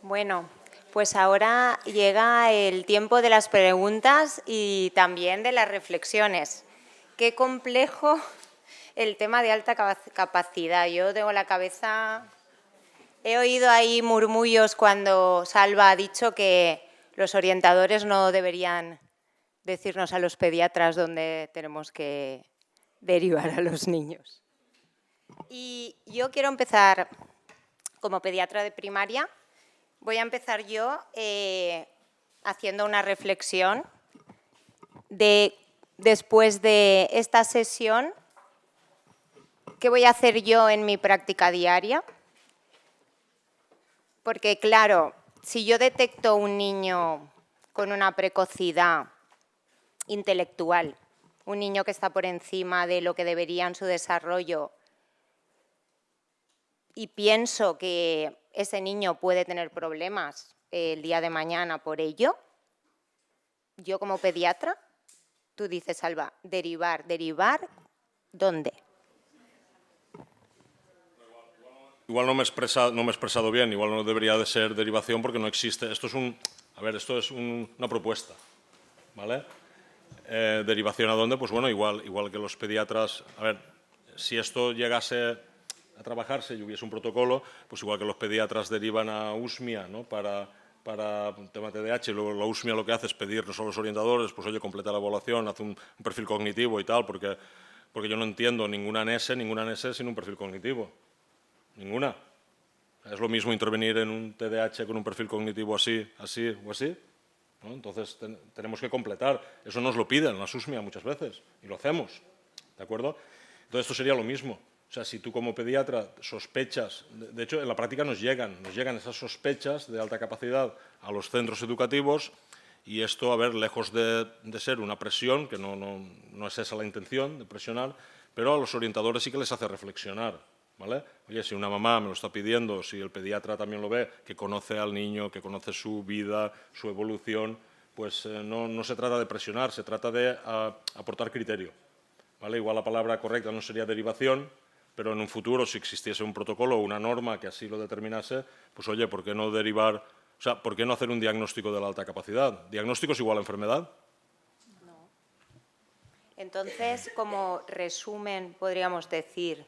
Bueno, pues ahora llega el tiempo de las preguntas y también de las reflexiones. Qué complejo el tema de alta capacidad. Yo tengo la cabeza... He oído ahí murmullos cuando Salva ha dicho que los orientadores no deberían decirnos a los pediatras dónde tenemos que derivar a los niños. Y yo quiero empezar como pediatra de primaria. Voy a empezar yo haciendo una reflexión después de esta sesión, ¿qué voy a hacer yo en mi práctica diaria? Porque, claro, si yo detecto un niño con una precocidad intelectual, un niño que está por encima de lo que debería en su desarrollo, y pienso que ese niño puede tener problemas el día de mañana por ello, yo como pediatra, tú dices, Alba, derivar, ¿dónde? Igual no me he expresado bien, igual no debería de ser derivación porque no existe. Esto es una propuesta, ¿vale? Derivación a dónde, pues bueno, igual que los pediatras. A ver, si esto llegase a trabajarse y hubiese un protocolo, pues igual que los pediatras derivan a USMIA, ¿no? para un tema TDAH, y luego la USMIA lo que hace es pedirnos a los orientadores, pues oye, completa la evaluación, haz un perfil cognitivo y tal, porque yo no entiendo ninguna ANESE sin un perfil cognitivo. Ninguna. Es lo mismo intervenir en un TDAH con un perfil cognitivo así o así, ¿no? Entonces tenemos que completar. Eso nos lo piden la SUSMIA muchas veces y lo hacemos, ¿de acuerdo? Entonces esto sería lo mismo. O sea, si tú como pediatra sospechas, de hecho en la práctica nos llegan esas sospechas de alta capacidad a los centros educativos y esto, a ver, lejos de ser una presión, que no es esa la intención de presionar, pero a los orientadores sí que les hace reflexionar. ¿Vale? Oye, si una mamá me lo está pidiendo, si el pediatra también lo ve, que conoce al niño, que conoce su vida, su evolución, pues no se trata de presionar, se trata de aportar criterio. ¿Vale? Igual la palabra correcta no sería derivación, pero en un futuro, si existiese un protocolo o una norma que así lo determinase, pues oye, ¿por qué no derivar? O sea, ¿por qué no hacer un diagnóstico de la alta capacidad? ¿Diagnóstico es igual a enfermedad? No. Entonces, como resumen, podríamos decir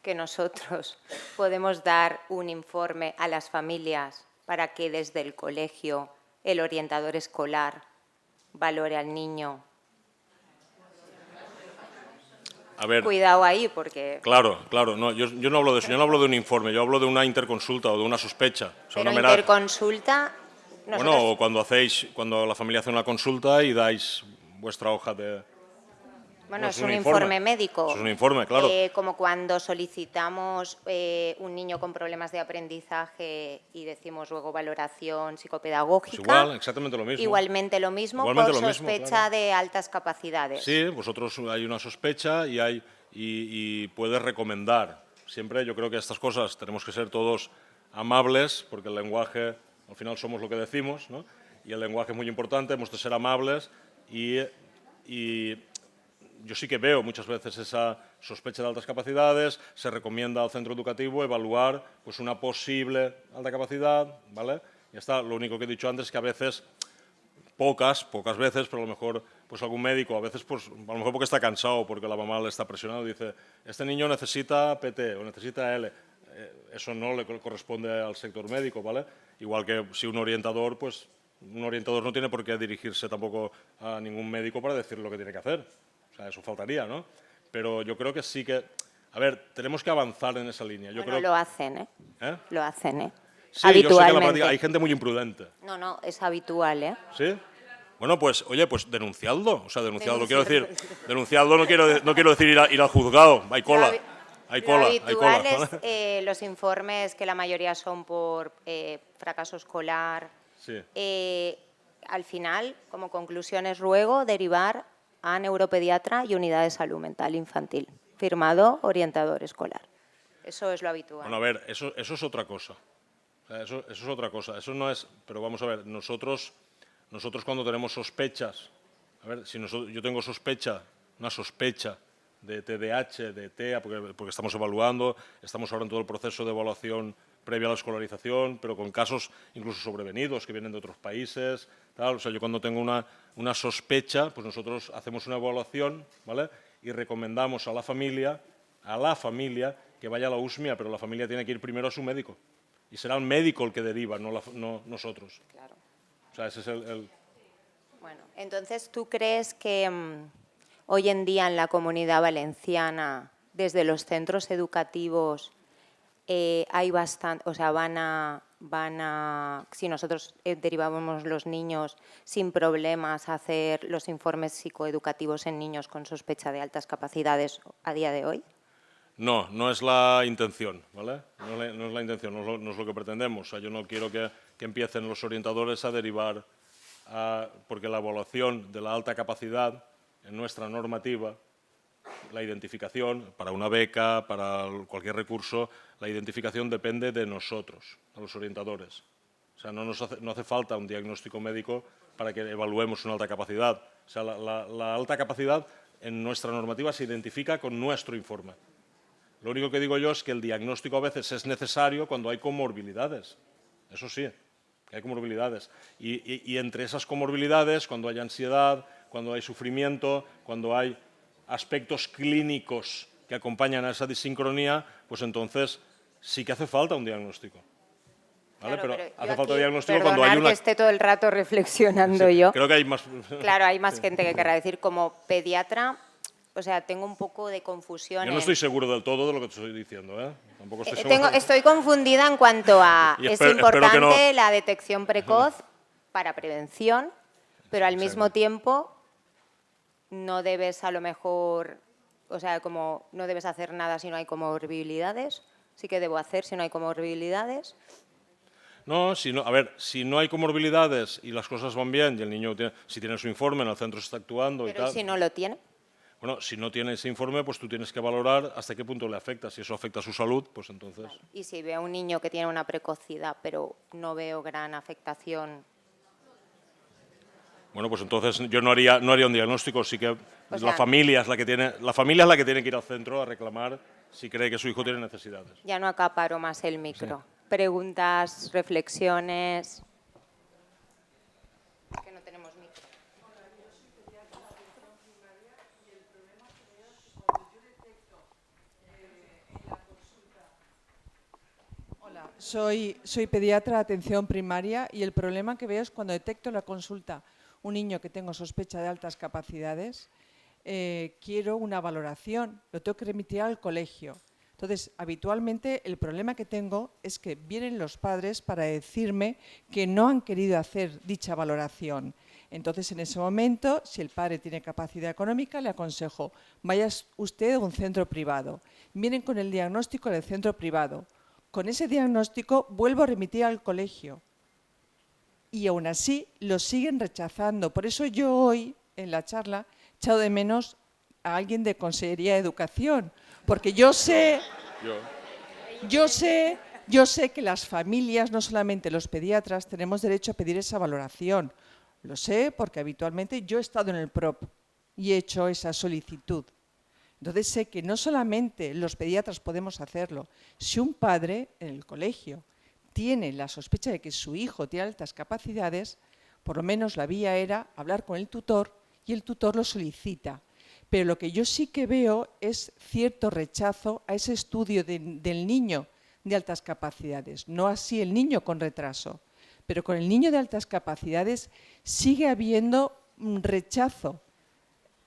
que nosotros podemos dar un informe a las familias para que desde el colegio el orientador escolar valore al niño. A ver, cuidado ahí, porque... Claro, no, yo no hablo de eso, yo no hablo de un informe, yo hablo de una interconsulta o de una sospecha. O sea, pero una mera... interconsulta... Bueno, o cuando la familia hace una consulta y dais vuestra hoja de... Bueno, es un un informe Eso médico. es un informe, claro. Como cuando solicitamos un niño con problemas de aprendizaje y decimos luego valoración psicopedagógica. Pues igual, exactamente lo mismo. Igualmente lo mismo Igualmente por lo mismo, sospecha claro. de altas capacidades. Sí, vosotros hay una sospecha y puedes recomendar. Siempre yo creo que estas cosas tenemos que ser todos amables, porque el lenguaje, al final somos lo que decimos, ¿no? Y el lenguaje es muy importante, hemos de ser amables y yo sí que veo muchas veces esa sospecha de altas capacidades, se recomienda al centro educativo evaluar pues, una posible alta capacidad, ¿vale? Ya está, lo único que he dicho antes es que a veces, pocas veces, pero a lo mejor pues algún médico, a veces pues, a lo mejor porque está cansado, porque la mamá le está presionando, dice, este niño necesita PT o necesita L. Eso no le corresponde al sector médico, ¿vale? Igual que si un orientador, pues un orientador no tiene por qué dirigirse tampoco a ningún médico para decir lo que tiene que hacer. O sea, eso faltaría, ¿no? Pero yo creo que sí que... A ver, tenemos que avanzar en esa línea. Yo creo... Lo hacen, ¿eh? ¿Eh? Lo hacen, ¿eh? Sí, yo sé que en la práctica hay gente muy imprudente. No, es habitual, ¿eh? ¿Sí? Bueno, pues, oye, pues denunciadlo. O sea, denunciadlo, quiero decir. Denunciadlo no quiero decir ir al juzgado. Hay cola. Lo habitual es los informes, que la mayoría son por fracaso escolar. Sí. Al final, como conclusión, es luego derivar a neuropediatra y unidad de salud mental infantil. Firmado orientador escolar. Eso es lo habitual. Bueno, a ver, eso es otra cosa. O sea, eso es otra cosa. Eso no es... Pero vamos a ver, nosotros cuando tenemos sospechas... A ver, si yo tengo una sospecha de TDAH, de TEA, porque estamos evaluando, estamos ahora en todo el proceso de evaluación previa a la escolarización, pero con casos incluso sobrevenidos que vienen de otros países, tal. O sea, yo cuando tengo una sospecha, pues nosotros hacemos una evaluación, ¿vale? Y recomendamos a la familia que vaya a la USMIA, pero la familia tiene que ir primero a su médico. Y será el médico el que deriva, no nosotros. Claro. O sea, ese es el... Bueno, entonces, ¿tú crees que hoy en día en la Comunidad Valenciana, desde los centros educativos, hay bastante, o sea, si nosotros derivamos los niños sin problemas a hacer los informes psicoeducativos en niños con sospecha de altas capacidades a día de hoy? No, no es la intención, ¿vale? No es la intención, no es lo que pretendemos. O sea, yo no quiero que empiecen los orientadores a derivar, porque la evaluación de la alta capacidad en nuestra normativa, la identificación, para una beca, para cualquier recurso, la identificación depende de nosotros, de los orientadores. O sea, no hace falta un diagnóstico médico para que evaluemos una alta capacidad. O sea, la alta capacidad en nuestra normativa se identifica con nuestro informe. Lo único que digo yo es que el diagnóstico a veces es necesario cuando hay comorbilidades. Eso sí, que hay comorbilidades. Y entre esas comorbilidades, cuando hay ansiedad, cuando hay sufrimiento, cuando hay aspectos clínicos que acompañan a esa disincronía, pues entonces sí que hace falta un diagnóstico. ¿Vale? Claro, pero hace falta diagnóstico perdonar cuando hay una... que esté todo el rato reflexionando Sí, yo. creo que hay más... Claro, hay más gente que querrá decir. Como pediatra, o sea, tengo un poco de confusión. Yo no estoy seguro del todo de lo que te estoy diciendo, ¿eh? Tampoco estoy seguro. Estoy confundida en cuanto a... Y es espero importante que no... la detección precoz para prevención, pero al mismo tiempo no debes a lo mejor... O sea, como no debes hacer nada si no hay comorbilidades. Sí que debo hacer si no hay comorbilidades. No, a ver, si no hay comorbilidades y las cosas van bien y el niño si tiene su informe, en el centro se está actuando y Pero tal. si no lo tiene. Bueno, si no tiene ese informe, pues tú tienes que valorar hasta qué punto le afecta. Si eso afecta a su salud, pues entonces... Vale. Y si veo a un niño que tiene una precocidad, pero no veo gran afectación... Bueno, pues entonces yo no haría un diagnóstico, sí que O sea, la familia es la que tiene que ir al centro a reclamar si cree que su hijo tiene necesidades. Ya no acaparo más el micro. Sí. Preguntas, reflexiones... Que no tenemos micro. Hola, soy pediatra de atención primaria y el problema que veo es cuando detecto en la consulta un niño que tengo sospecha de altas capacidades, quiero una valoración, lo tengo que remitir al colegio. Entonces, habitualmente el problema que tengo es que vienen los padres para decirme que no han querido hacer dicha valoración. Entonces, en ese momento, si el padre tiene capacidad económica, le aconsejo, vaya usted a un centro privado. Vienen con el diagnóstico del centro privado. Con ese diagnóstico vuelvo a remitir al colegio. Y aún así lo siguen rechazando. Por eso yo hoy, en la charla, he echado de menos a alguien de Consellería de Educación. Porque yo sé que las familias, no solamente los pediatras, tenemos derecho a pedir esa valoración. Lo sé porque habitualmente yo he estado en el PROP y he hecho esa solicitud. Entonces sé que no solamente los pediatras podemos hacerlo. Si un padre en el colegio tiene la sospecha de que su hijo tiene altas capacidades, por lo menos la vía era hablar con el tutor y el tutor lo solicita. Pero lo que yo sí que veo es cierto rechazo a ese estudio del niño de altas capacidades. No así el niño con retraso, pero con el niño de altas capacidades sigue habiendo un rechazo.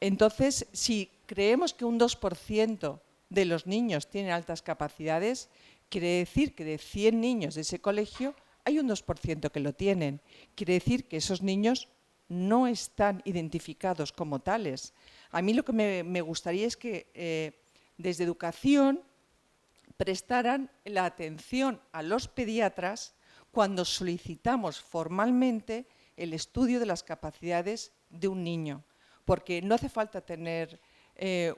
Entonces, si creemos que un 2% de los niños tienen altas capacidades, quiere decir que de 100 niños de ese colegio hay un 2% que lo tienen. Quiere decir que esos niños no están identificados como tales. A mí lo que me gustaría es que desde educación prestaran la atención a los pediatras cuando solicitamos formalmente el estudio de las capacidades de un niño, porque no hace falta tener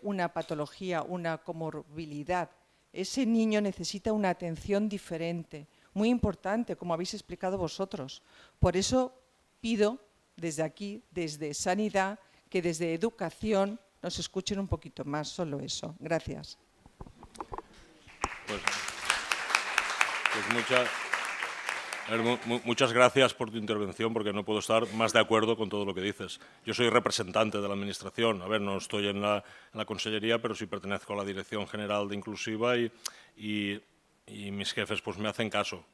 una patología, una comorbilidad. Ese niño necesita una atención diferente, muy importante, como habéis explicado vosotros. Por eso pido desde aquí, desde Sanidad, que desde Educación nos escuchen un poquito más, solo eso. Gracias. Pues A ver, muchas gracias por tu intervención, porque no puedo estar más de acuerdo con todo lo que dices. Yo soy representante de la Administración. A ver, no estoy en la Consellería, pero sí pertenezco a la Dirección General de Inclusiva y mis jefes pues me hacen caso.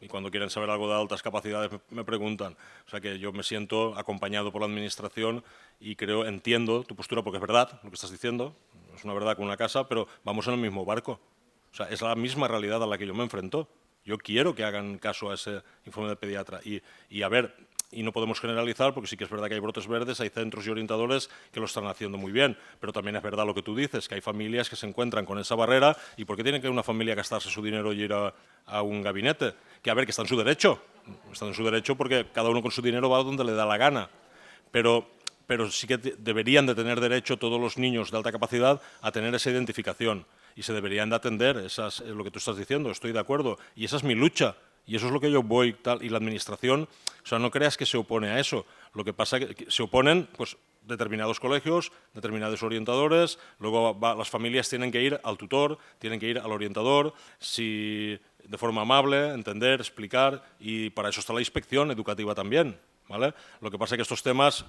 Y cuando quieren saber algo de altas capacidades me preguntan. O sea que yo me siento acompañado por la Administración y entiendo tu postura, porque es verdad lo que estás diciendo, es una verdad con una casa, pero vamos en el mismo barco. O sea, es la misma realidad a la que yo me enfrento. Yo quiero que hagan caso a ese informe del pediatra. Y a ver, y no podemos generalizar, porque sí que es verdad que hay brotes verdes, hay centros y orientadores que lo están haciendo muy bien, pero también es verdad lo que tú dices, que hay familias que se encuentran con esa barrera. ¿Y por qué tiene que una familia gastarse su dinero y ir a un gabinete? Que a ver, que está en su derecho. Está en su derecho porque cada uno con su dinero va donde le da la gana. Pero sí que deberían de tener derecho todos los niños de alta capacidad a tener esa identificación y se deberían de atender, es lo que tú estás diciendo, estoy de acuerdo, y esa es mi lucha, y eso es lo que yo voy, tal, y la Administración, o sea, no creas que se opone a eso, lo que pasa es que se oponen, pues, determinados colegios, determinados orientadores, luego las familias tienen que ir al tutor, tienen que ir al orientador, de forma amable, entender, explicar, y para eso está la inspección educativa también, ¿vale? Lo que pasa es que estos temas,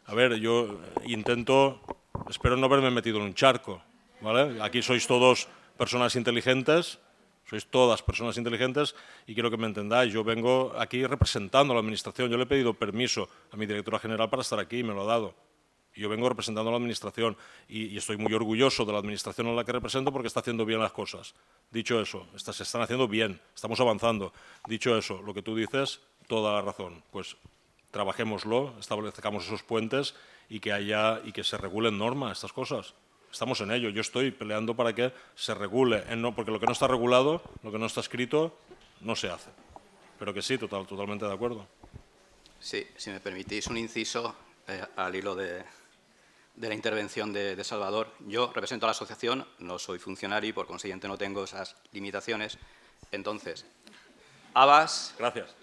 a ver, yo espero no haberme metido en un charco, ¿vale? Aquí sois todos personas inteligentes, sois todas personas inteligentes y quiero que me entendáis. Yo vengo aquí representando a la Administración. Yo le he pedido permiso a mi directora general para estar aquí y me lo ha dado. Y yo vengo representando a la Administración y estoy muy orgulloso de la Administración a la que represento porque está haciendo bien las cosas. Dicho eso, se están haciendo bien, estamos avanzando. Dicho eso, lo que tú dices, toda la razón. Pues trabajémoslo, establezcamos esos puentes y que se regulen normas, estas cosas. Estamos en ello. Yo estoy peleando para que se regule, porque lo que no está regulado, lo que no está escrito, no se hace. Pero que sí, totalmente de acuerdo. Sí, si me permitís un inciso al hilo de la intervención de Salvador. Yo represento a la asociación, no soy funcionario y por consiguiente no tengo esas limitaciones. Entonces, Abbas... Gracias.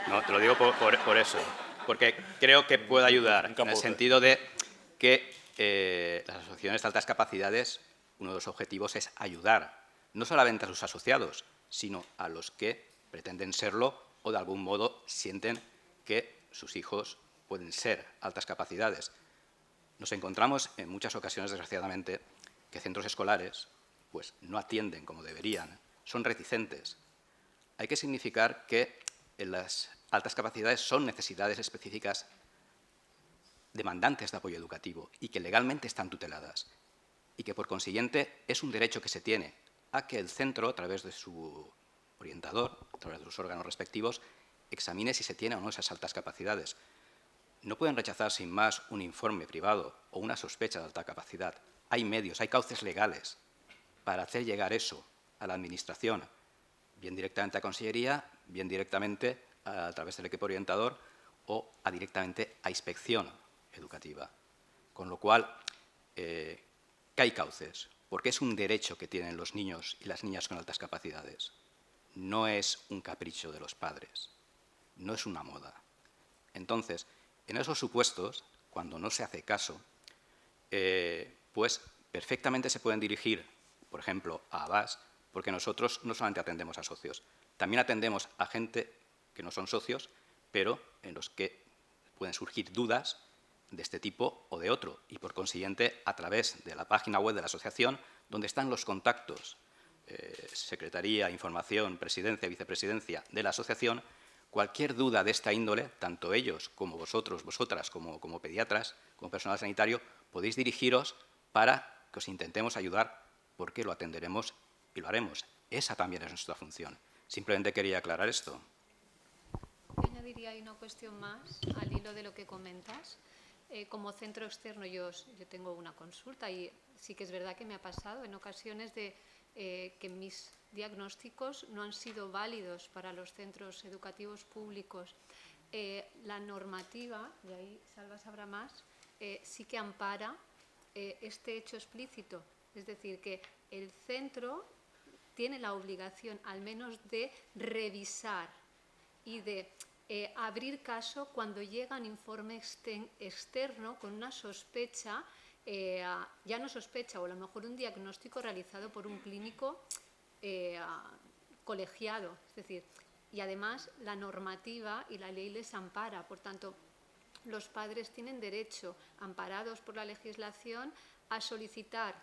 No, te lo digo por eso, porque creo que puede ayudar en el sentido de que las asociaciones de altas capacidades, uno de los objetivos es ayudar no solamente a sus asociados, sino a los que pretenden serlo o de algún modo sienten que sus hijos pueden ser altas capacidades. Nos encontramos en muchas ocasiones, desgraciadamente, que centros escolares pues, no atienden como deberían, son reticentes. Hay que significar que las altas capacidades son necesidades específicas demandantes de apoyo educativo y que legalmente están tuteladas y que, por consiguiente, es un derecho que se tiene a que el centro, a través de su orientador, a través de los órganos respectivos, examine si se tiene o no esas altas capacidades. No pueden rechazar sin más un informe privado o una sospecha de alta capacidad. Hay medios, hay cauces legales para hacer llegar eso a la Administración, bien directamente a Consellería, bien directamente a través del equipo orientador o directamente a Inspección Educativa. Con lo cual, que hay cauces, porque es un derecho que tienen los niños y las niñas con altas capacidades. No es un capricho de los padres, no es una moda. Entonces, en esos supuestos, cuando no se hace caso, pues perfectamente se pueden dirigir, por ejemplo, a Abbas, porque nosotros no solamente atendemos a socios, también atendemos a gente que no son socios, pero en los que pueden surgir dudas de este tipo o de otro, y por consiguiente, a través de la página web de la asociación, donde están los contactos, Secretaría, Información, Presidencia, Vicepresidencia de la asociación, cualquier duda de esta índole, tanto ellos como vosotros, vosotras, como pediatras, como personal sanitario, podéis dirigiros para que os intentemos ayudar, porque lo atenderemos y lo haremos. Esa también es nuestra función. Simplemente quería aclarar esto. Yo añadiría ahí una cuestión más al hilo de lo que comentas. Como centro externo yo tengo una consulta y sí que es verdad que me ha pasado en ocasiones de que mis diagnósticos no han sido válidos para los centros educativos públicos. La normativa, y ahí Salva sabrá más, sí que ampara este hecho explícito. Es decir, que el centro tiene la obligación al menos de revisar y de abrir caso cuando llega un informe externo con una sospecha, ya no sospecha, o a lo mejor un diagnóstico realizado por un clínico colegiado. Es decir, y además la normativa y la ley les ampara. Por tanto, los padres tienen derecho, amparados por la legislación, a solicitar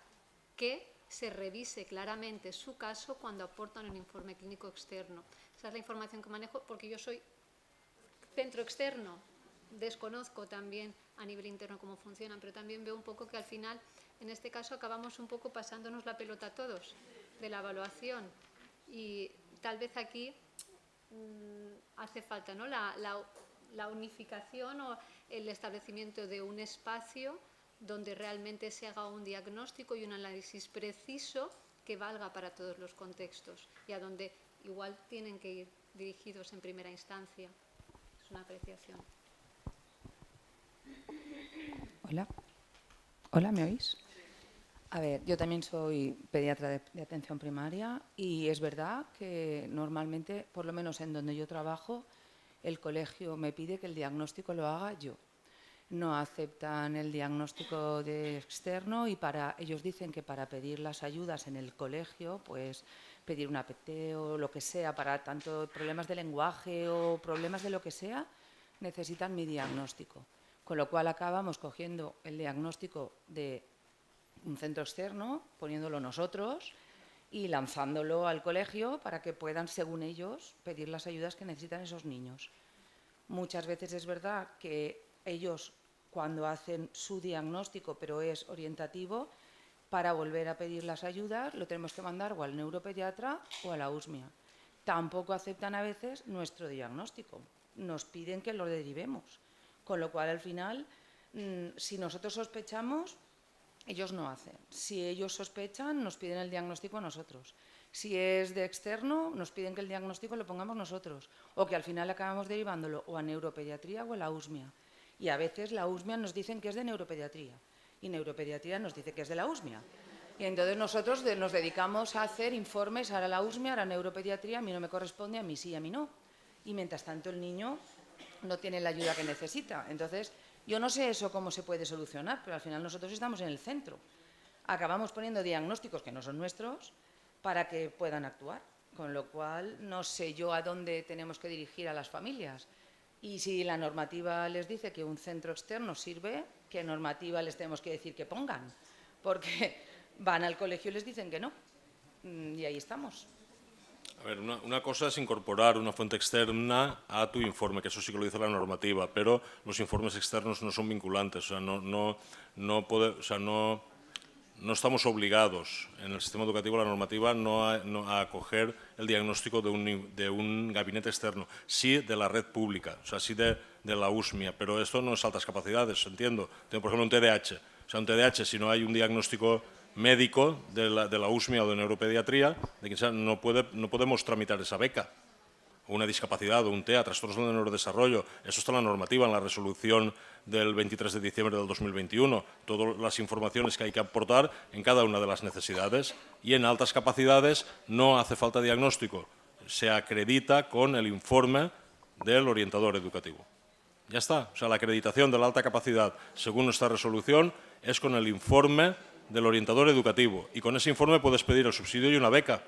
que se revise claramente su caso cuando aportan un informe clínico externo. Esa es la información que manejo porque yo soy centro externo. Desconozco también a nivel interno cómo funcionan, pero también veo un poco que al final, en este caso, acabamos un poco pasándonos la pelota a todos de la evaluación. Y tal vez aquí hace falta, ¿no?, la unificación o el establecimiento de un espacio donde realmente se haga un diagnóstico y un análisis preciso que valga para todos los contextos y a donde igual tienen que ir dirigidos en primera instancia. Es una apreciación. Hola. Hola, ¿me oís? A ver, yo también soy pediatra de atención primaria y es verdad que normalmente, por lo menos en donde yo trabajo, el colegio me pide que el diagnóstico lo haga yo. No aceptan el diagnóstico de externo y ellos dicen que para pedir las ayudas en el colegio, pues pedir una APT o lo que sea, para tanto problemas de lenguaje o problemas de lo que sea, necesitan mi diagnóstico. Con lo cual acabamos cogiendo el diagnóstico de un centro externo, poniéndolo nosotros y lanzándolo al colegio para que puedan, según ellos, pedir las ayudas que necesitan esos niños. Muchas veces es verdad que ellos, cuando hacen su diagnóstico, pero es orientativo, para volver a pedir las ayudas lo tenemos que mandar o al neuropediatra o a la USMIA. Tampoco aceptan a veces nuestro diagnóstico, nos piden que lo derivemos, con lo cual al final, si nosotros sospechamos, ellos no hacen. Si ellos sospechan, nos piden el diagnóstico a nosotros. Si es de externo, nos piden que el diagnóstico lo pongamos nosotros o que al final acabamos derivándolo o a neuropediatría o a la USMIA. Y a veces la USMIA nos dicen que es de neuropediatría y neuropediatría nos dice que es de la USMIA. Y entonces nosotros nos dedicamos a hacer informes a la USMIA, a la neuropediatría, a mí no me corresponde, a mí sí, a mí no. Y mientras tanto el niño no tiene la ayuda que necesita. Entonces, yo no sé eso cómo se puede solucionar, pero al final nosotros estamos en el centro. Acabamos poniendo diagnósticos que no son nuestros para que puedan actuar, con lo cual no sé yo a dónde tenemos que dirigir a las familias. Y si la normativa les dice que un centro externo sirve, ¿qué normativa les tenemos que decir que pongan? Porque van al colegio y les dicen que no. Y ahí estamos. A ver, una cosa es incorporar una fuente externa a tu informe, que eso sí que lo dice la normativa, pero los informes externos no son vinculantes, o sea, no estamos obligados en el sistema educativo, la normativa, a acoger el diagnóstico de un gabinete externo, sí de la red pública, o sea, sí de la USMIA, pero esto no es altas capacidades, entiendo. Tengo, por ejemplo, un TDAH, o sea, un TDAH, si no hay un diagnóstico médico de la USMIA o de neuropediatría, de quien sea, no podemos tramitar esa beca, o una discapacidad, o un TEA, trastornos del neurodesarrollo. Eso está en la normativa, en la resolución del 23 de diciembre del 2021. Todas las informaciones que hay que aportar en cada una de las necesidades. Y en altas capacidades no hace falta diagnóstico. Se acredita con el informe del orientador educativo. Ya está. O sea, la acreditación de la alta capacidad, según nuestra resolución, es con el informe del orientador educativo. Y con ese informe puedes pedir el subsidio y una beca.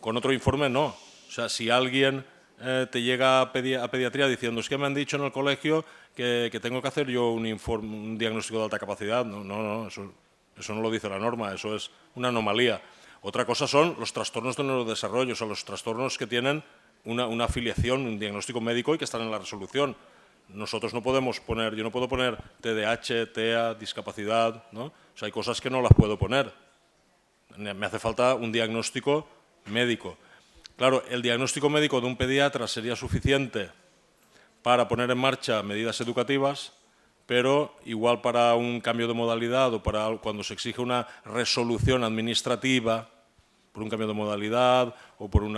Con otro informe no. O sea, si alguien te llega a pediatría diciendo es que me han dicho en el colegio que tengo que hacer yo un diagnóstico de alta capacidad, no, eso no lo dice la norma, eso es una anomalía. Otra cosa son los trastornos del neurodesarrollo, o sea, los trastornos que tienen una afiliación, un diagnóstico médico y que están en la resolución. Nosotros no podemos poner, yo no puedo poner TDAH, TEA, discapacidad, ¿no? O sea, hay cosas que no las puedo poner. Me hace falta un diagnóstico médico. Claro, el diagnóstico médico de un pediatra sería suficiente para poner en marcha medidas educativas, pero igual para un cambio de modalidad o para cuando se exige una resolución administrativa por un cambio de modalidad o por un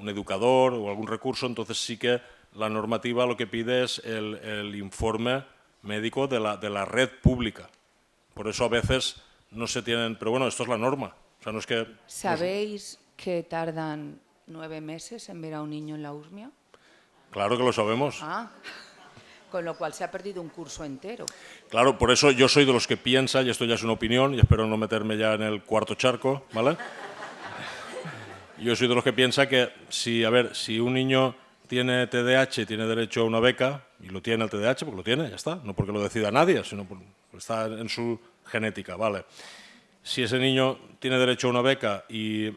educador o algún recurso, entonces sí que la normativa lo que pide es el informe médico de la red pública. Por eso a veces no se tienen, pero bueno, esto es la norma. O sea, no es que ¿Sabéis que tardan 9 meses en ver a un niño en la USMIA? Claro que lo sabemos. Ah, con lo cual se ha perdido un curso entero. Claro, por eso yo soy de los que piensa, y esto ya es una opinión, y espero no meterme ya en el cuarto charco, ¿vale? yo soy de los que piensa que si un niño tiene TDAH, tiene derecho a una beca, y lo tiene el TDAH, porque lo tiene, ya está, no porque lo decida nadie, sino porque está en su genética, ¿vale? Si ese niño tiene derecho a una beca y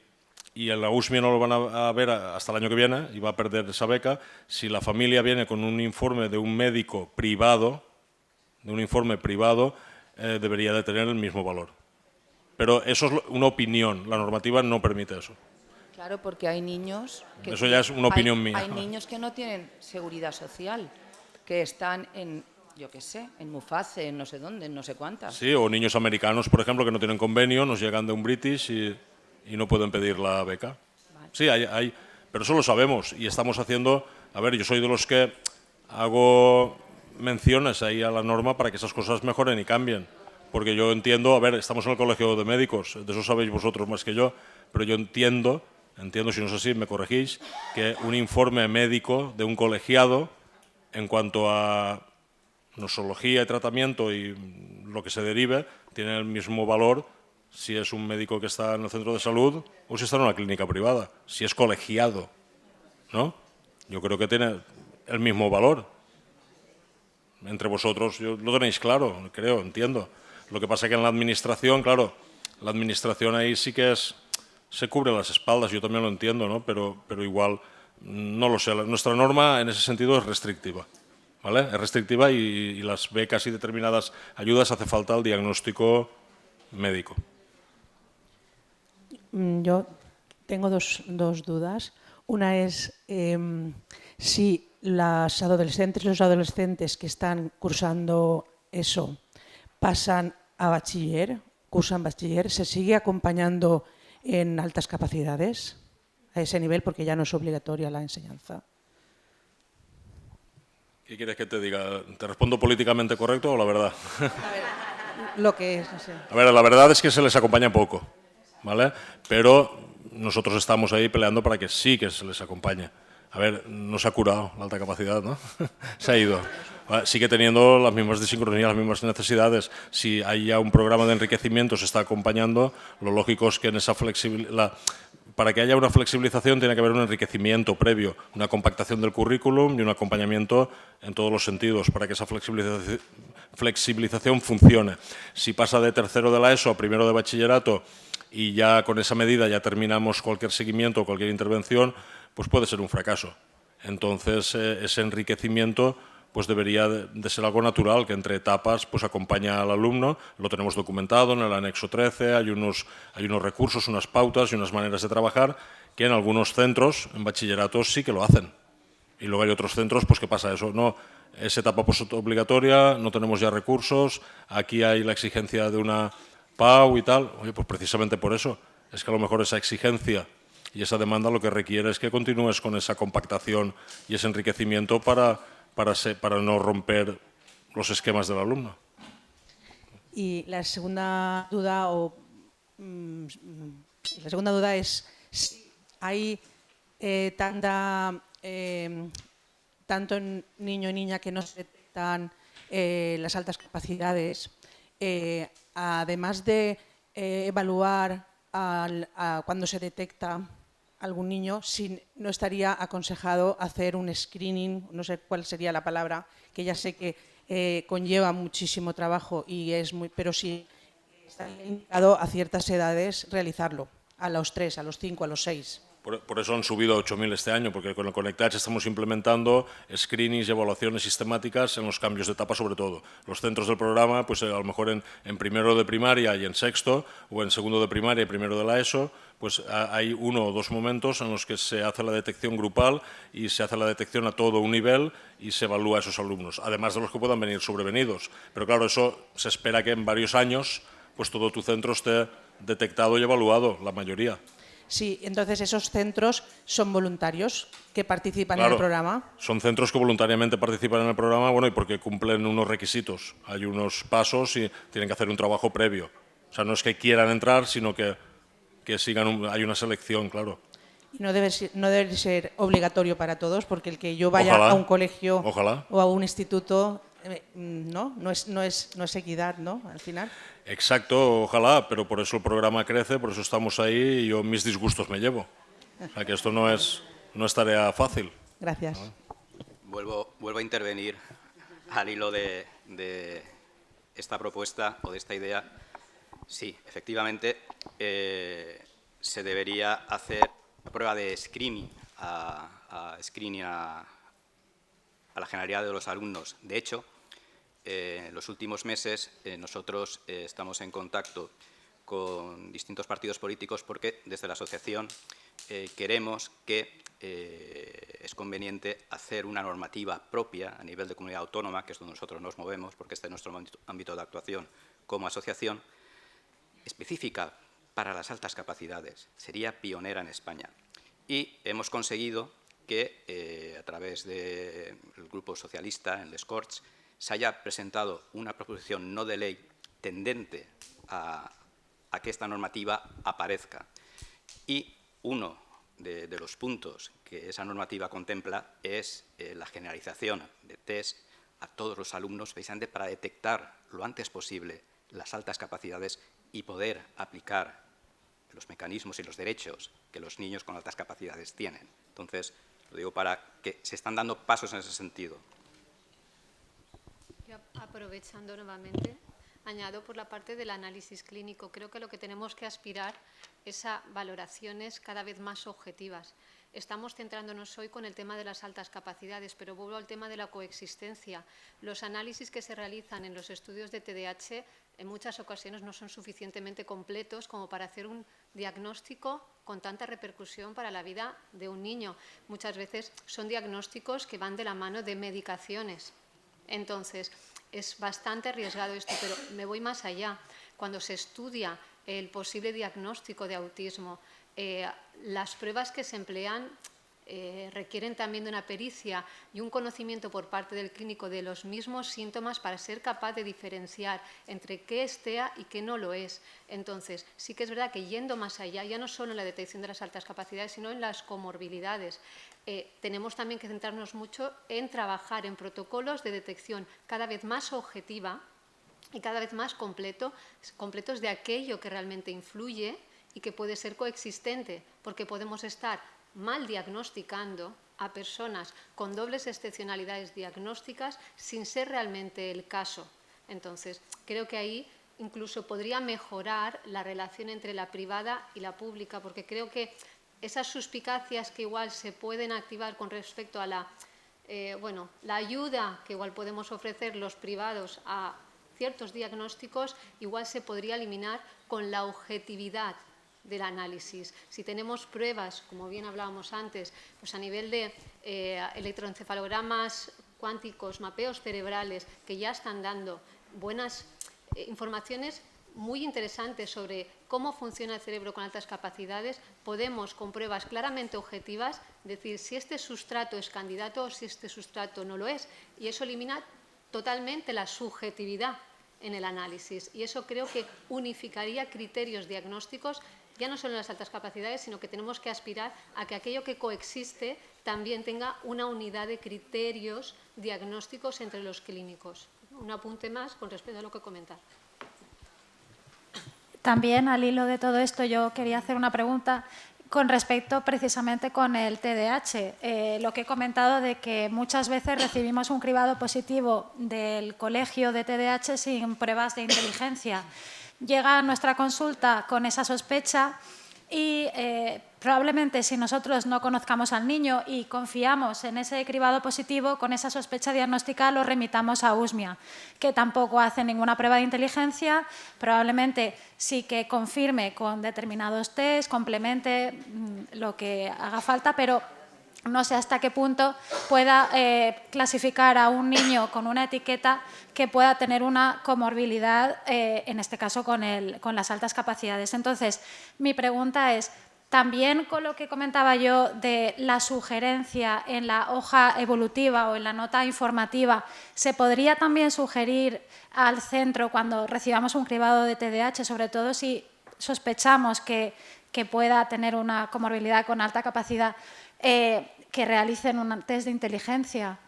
en la USMIA no lo van a ver hasta el año que viene y va a perder esa beca, si la familia viene con un informe de un médico privado, debería de tener el mismo valor. Pero eso es una opinión, la normativa no permite eso. Claro, porque hay niños que... Eso ya es una opinión mía. Hay niños que no tienen seguridad social, que están en, yo qué sé, en Muface, en no sé dónde, en no sé cuántas. Sí, o niños americanos, por ejemplo, que no tienen convenio, nos llegan de un British y no pueden pedir la beca. Vale. Sí, hay, pero eso lo sabemos y estamos haciendo... A ver, yo soy de los que hago menciones ahí a la norma para que esas cosas mejoren y cambien. Porque yo entiendo, a ver, estamos en el colegio de médicos, de eso sabéis vosotros más que yo, pero yo entiendo, si no es así, me corregís, que un informe médico de un colegiado en cuanto a nosología y tratamiento y lo que se derive, tiene el mismo valor si es un médico que está en el centro de salud o si está en una clínica privada, si es colegiado, ¿no? Yo creo que tiene el mismo valor. Entre vosotros lo tenéis claro, creo, entiendo. Lo que pasa es que en la administración, claro, la administración ahí sí que se cubre las espaldas, yo también lo entiendo, ¿no? Pero igual, no lo sé, nuestra norma en ese sentido es restrictiva, ¿vale? Es restrictiva y las becas y determinadas ayudas hace falta el diagnóstico médico. Yo tengo dos dudas. Una es si los adolescentes que están cursando eso pasan a bachiller, cursan bachiller, ¿se sigue acompañando en altas capacidades a ese nivel porque ya no es obligatoria la enseñanza? ¿Qué quieres que te diga? ¿Te respondo políticamente correcto o la verdad? A ver, lo que es, no sé. A ver, la verdad es que se les acompaña poco, ¿vale? Pero nosotros estamos ahí peleando para que sí que se les acompañe. A ver, no se ha curado la alta capacidad, ¿no? Se ha ido. Sigue teniendo las mismas desincronías, las mismas necesidades. Si hay ya un programa de enriquecimiento, se está acompañando, lo lógico es que en esa flexibilidad... Para que haya una flexibilización tiene que haber un enriquecimiento previo, una compactación del currículum y un acompañamiento en todos los sentidos para que esa flexibilización funcione. Si pasa de tercero de la ESO a primero de bachillerato y ya con esa medida ya terminamos cualquier seguimiento o cualquier intervención, pues puede ser un fracaso. Entonces, ese enriquecimiento pues debería de ser algo natural, que entre etapas pues acompaña al alumno. Lo tenemos documentado en el anexo 13, hay unos recursos, unas pautas y unas maneras de trabajar que en algunos centros, en bachilleratos, sí que lo hacen. Y luego hay otros centros, pues ¿qué pasa? Eso no es etapa postobligatoria, no tenemos ya recursos, aquí hay la exigencia de una PAU y tal. Oye, pues precisamente por eso, es que a lo mejor esa exigencia y esa demanda lo que requiere es que continúes con esa compactación y ese enriquecimiento para no romper los esquemas del alumno. Y la segunda duda es si hay tanto niño y niña que no se detectan las altas capacidades, además de evaluar cuando se detecta algún niño, si no estaría aconsejado hacer un screening, no sé cuál sería la palabra, que ya sé que conlleva muchísimo trabajo pero sí estaría indicado a ciertas edades realizarlo, a los 3, a los 5, a los 6. Por eso han subido a 8.000 este año, porque con el Conectach estamos implementando screenings y evaluaciones sistemáticas en los cambios de etapa sobre todo. Los centros del programa, pues a lo mejor en primero de primaria y en sexto, o en segundo de primaria y primero de la ESO, pues hay 1 o 2 momentos en los que se hace la detección grupal y se hace la detección a todo un nivel y se evalúa a esos alumnos, además de los que puedan venir sobrevenidos. Pero claro, eso se espera que en varios años pues todo tu centro esté detectado y evaluado, la mayoría. Sí, entonces esos centros son voluntarios que participan Claro, en el programa. Son centros que voluntariamente participan en el programa, bueno, y porque cumplen unos requisitos. Hay unos pasos y tienen que hacer un trabajo previo. O sea, no es que quieran entrar, sino que sigan hay una selección, claro. Y no debe ser obligatorio para todos, porque el que yo vaya Ojalá, a un colegio ojalá. o a un instituto no es equidad, ¿no? Al final. Exacto, ojalá, pero por eso el programa crece, por eso estamos ahí y yo mis disgustos me llevo. O sea, que esto no es tarea fácil. Gracias. Vuelvo a intervenir al hilo de esta propuesta o de esta idea. Sí, efectivamente, se debería hacer una prueba de screening a la generalidad de los alumnos. De hecho, en los últimos meses nosotros estamos en contacto con distintos partidos políticos porque desde la asociación queremos que es conveniente hacer una normativa propia a nivel de comunidad autónoma, que es donde nosotros nos movemos, porque este es nuestro ámbito de actuación como asociación, específica para las altas capacidades. Sería pionera en España. Y hemos conseguido que a través del Grupo Socialista, en Les Corts, se haya presentado una proposición no de ley tendente a que esta normativa aparezca. Y uno de los puntos que esa normativa contempla es la generalización de test a todos los alumnos, precisamente para detectar lo antes posible las altas capacidades y poder aplicar los mecanismos y los derechos que los niños con altas capacidades tienen. Entonces, lo digo para que se están dando pasos en ese sentido. Yo, aprovechando nuevamente, añado por la parte del análisis clínico. Creo que lo que tenemos que aspirar es a valoraciones cada vez más objetivas. Estamos centrándonos hoy con el tema de las altas capacidades, pero vuelvo al tema de la coexistencia. Los análisis que se realizan en los estudios de TDAH en muchas ocasiones no son suficientemente completos como para hacer un diagnóstico con tanta repercusión para la vida de un niño. Muchas veces son diagnósticos que van de la mano de medicaciones. Entonces, es bastante arriesgado esto, pero me voy más allá. Cuando se estudia el posible diagnóstico de autismo, las pruebas que se emplean requieren también de una pericia y un conocimiento por parte del clínico de los mismos síntomas para ser capaz de diferenciar entre qué es TEA y qué no lo es. Entonces, sí que es verdad que yendo más allá, ya no solo en la detección de las altas capacidades, sino en las comorbilidades, tenemos también que centrarnos mucho en trabajar en protocolos de detección cada vez más objetiva y cada vez más completos de aquello que realmente influye y que puede ser coexistente, porque podemos estar mal diagnosticando a personas con dobles excepcionalidades diagnósticas sin ser realmente el caso. Entonces, creo que ahí incluso podría mejorar la relación entre la privada y la pública, porque creo que esas suspicacias que igual se pueden activar con respecto a la ayuda que igual podemos ofrecer los privados a ciertos diagnósticos, igual se podría eliminar con la objetividad del análisis. Si tenemos pruebas, como bien hablábamos antes, pues a nivel de electroencefalogramas cuánticos, mapeos cerebrales, que ya están dando buenas informaciones muy interesantes sobre cómo funciona el cerebro con altas capacidades, podemos con pruebas claramente objetivas decir si este sustrato es candidato o si este sustrato no lo es. Y eso elimina totalmente la subjetividad en el análisis. Y eso creo que unificaría criterios diagnósticos ya no solo en las altas capacidades, sino que tenemos que aspirar a que aquello que coexiste también tenga una unidad de criterios diagnósticos entre los clínicos. Un apunte más con respecto a lo que comentar. También, al hilo de todo esto, yo quería hacer una pregunta con respecto precisamente con el TDAH. Lo que he comentado de que muchas veces recibimos un cribado positivo del colegio de TDAH sin pruebas de inteligencia. Llega a nuestra consulta con esa sospecha y probablemente si nosotros no conozcamos al niño y confiamos en ese cribado positivo, con esa sospecha diagnóstica lo remitamos a USMIA, que tampoco hace ninguna prueba de inteligencia, probablemente sí que confirme con determinados test, complemente lo que haga falta, pero no sé hasta qué punto pueda clasificar a un niño con una etiqueta que pueda tener una comorbilidad, en este caso con las altas capacidades. Entonces, mi pregunta es, también con lo que comentaba yo de la sugerencia en la hoja evolutiva o en la nota informativa, ¿se podría también sugerir al centro cuando recibamos un cribado de TDAH, sobre todo si sospechamos que pueda tener una comorbilidad con alta capacidad, que realicen un test de inteligencia?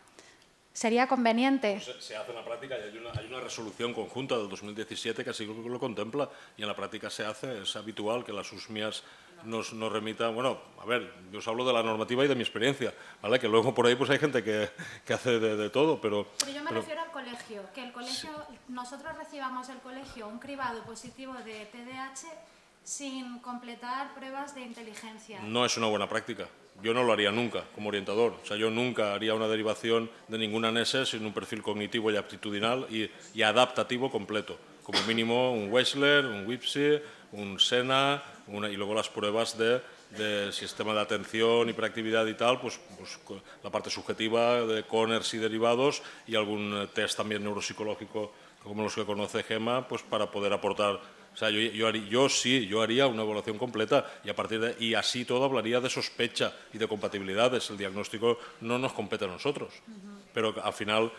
¿Sería conveniente? Se hace en la práctica y hay una resolución conjunta del 2017 que así lo contempla y en la práctica se hace. Es habitual que las USMIAs nos remita, bueno, a ver, yo os hablo de la normativa y de mi experiencia, ¿vale? Que luego por ahí pues hay gente que hace de todo, Pero yo me refiero al colegio, que el colegio, nosotros recibamos del colegio un cribado positivo de TDAH sin completar pruebas de inteligencia. No es una buena práctica. Yo no lo haría nunca como orientador. O sea, yo nunca haría una derivación de ningún ANESE sin un perfil cognitivo y aptitudinal y adaptativo completo. Como mínimo un Wechsler, un WIPSI, un SENA y luego las pruebas de sistema de atención, hiperactividad y tal, pues la parte subjetiva de Conners y derivados y algún test también neuropsicológico como los que conoce Gemma, pues para poder aportar. O sea, yo haría una evaluación completa y a partir de y así todo hablaría de sospecha y de compatibilidades. El diagnóstico no nos compete a nosotros, pero al final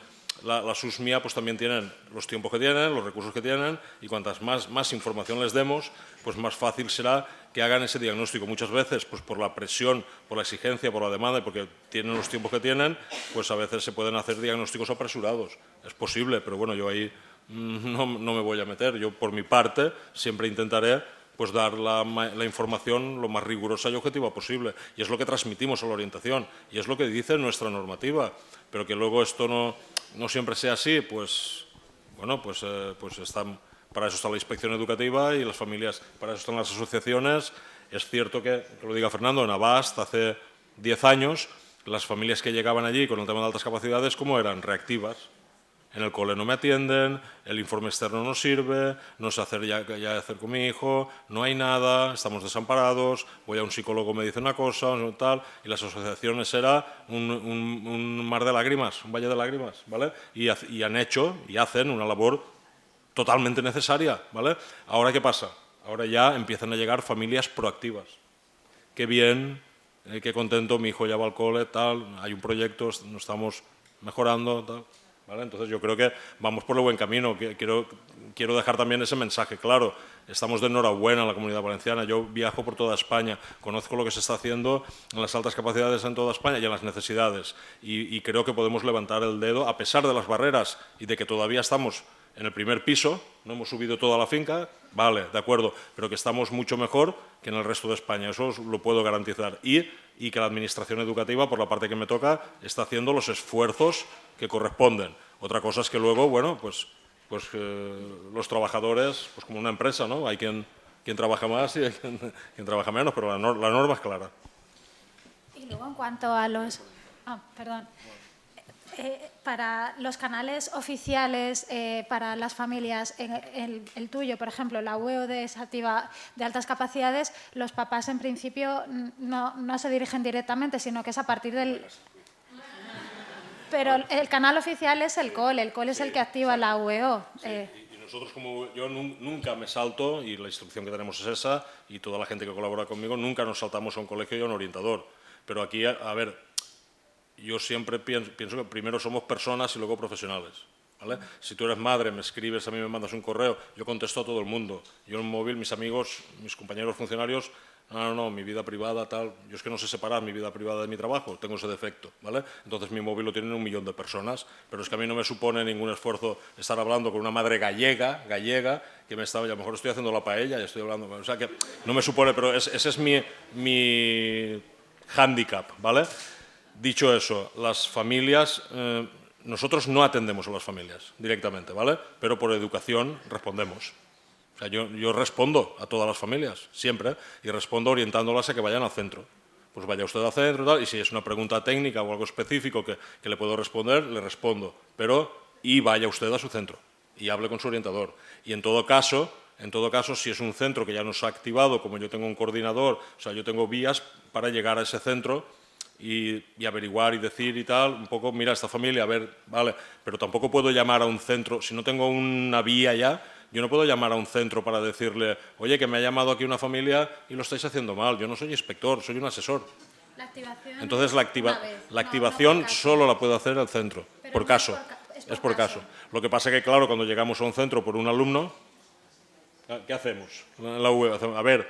la SUSMIA pues también tienen los tiempos que tienen, los recursos que tienen y cuantas más información les demos, pues más fácil será que hagan ese diagnóstico. Muchas veces, pues por la presión, por la exigencia, por la demanda y porque tienen los tiempos que tienen, pues a veces se pueden hacer diagnósticos apresurados. Es posible, pero bueno, yo ahí no me voy a meter. Yo, por mi parte, siempre intentaré pues dar la información lo más rigurosa y objetiva posible. Y es lo que transmitimos a la orientación. Y es lo que dice nuestra normativa. Pero que luego esto no siempre sea así, pues bueno, pues para eso está la inspección educativa y las familias, para eso están las asociaciones. Es cierto que lo diga Fernando, en Avast hace 10 años, las familias que llegaban allí con el tema de altas capacidades, ¿cómo eran? Reactivas. En el cole no me atienden, el informe externo no sirve, no sé hacer ya hacer con mi hijo, no hay nada, estamos desamparados, voy a un psicólogo, me dice una cosa, tal, y las asociaciones era un mar de lágrimas, un valle de lágrimas, ¿vale? Y han hecho y hacen una labor totalmente necesaria, ¿vale? Ahora, ¿qué pasa? Ahora ya empiezan a llegar familias proactivas. Qué bien, qué contento, mi hijo ya va al cole, tal, hay un proyecto, nos estamos mejorando, tal. ¿Vale? Entonces yo creo que vamos por el buen camino. Quiero dejar también ese mensaje claro. Estamos de enhorabuena en la Comunidad Valenciana. Yo viajo por toda España, conozco lo que se está haciendo en las altas capacidades en toda España y en las necesidades. Y creo que podemos levantar el dedo a pesar de las barreras y de que todavía estamos en el primer piso, no hemos subido toda la finca, vale, de acuerdo, pero que estamos mucho mejor que en el resto de España. Eso os lo puedo garantizar. Y que la Administración Educativa, por la parte que me toca, está haciendo los esfuerzos que corresponden. Otra cosa es que luego, bueno, pues los trabajadores, pues como una empresa, ¿no? Hay quien trabaja más y hay quien trabaja menos, pero la norma es clara. Y luego en cuanto a los... para los canales oficiales, para las familias, el tuyo, por ejemplo, la UEOD es activa de altas capacidades, los papás en principio no se dirigen directamente, sino que es a partir del... Pero el canal oficial es el cole es el que activa la UEO. Sí, y nosotros, como yo nunca me salto, y la instrucción que tenemos es esa, y toda la gente que colabora conmigo, nunca nos saltamos a un colegio y a un orientador. Pero aquí, a ver, yo siempre pienso que primero somos personas y luego profesionales. ¿Vale? Si tú eres madre, me escribes, a mí me mandas un correo, yo contesto a todo el mundo. Yo en móvil, mis amigos, mis compañeros funcionarios, no, mi vida privada, tal. Yo es que no sé separar mi vida privada de mi trabajo, tengo ese defecto, ¿vale? Entonces mi móvil lo tienen 1 millón de personas, pero es que a mí no me supone ningún esfuerzo estar hablando con una madre gallega, que me estaba, y a lo mejor estoy haciendo la paella y estoy hablando, o sea que no me supone, pero ese es mi hándicap, ¿vale? Dicho eso, las familias, nosotros no atendemos a las familias directamente, ¿vale? Pero por educación respondemos. O sea, yo respondo a todas las familias, siempre, y respondo orientándolas a que vayan al centro. Pues vaya usted al centro y tal, y si es una pregunta técnica o algo específico que le puedo responder, le respondo. Pero, y vaya usted a su centro, y hable con su orientador. Y en todo caso, si es un centro que ya nos ha activado, como yo tengo un coordinador, o sea, yo tengo vías para llegar a ese centro y averiguar y decir y tal, un poco, mira, esta familia, a ver, vale, pero tampoco puedo llamar a un centro, si no tengo una vía ya, yo no puedo llamar a un centro para decirle, oye, que me ha llamado aquí una familia y lo estáis haciendo mal, yo no soy inspector, soy un asesor. La activación. Entonces la activación solo la puede hacer el centro, por caso, es por caso. Lo que pasa es que, claro, cuando llegamos a un centro por un alumno, ¿qué hacemos? A ver,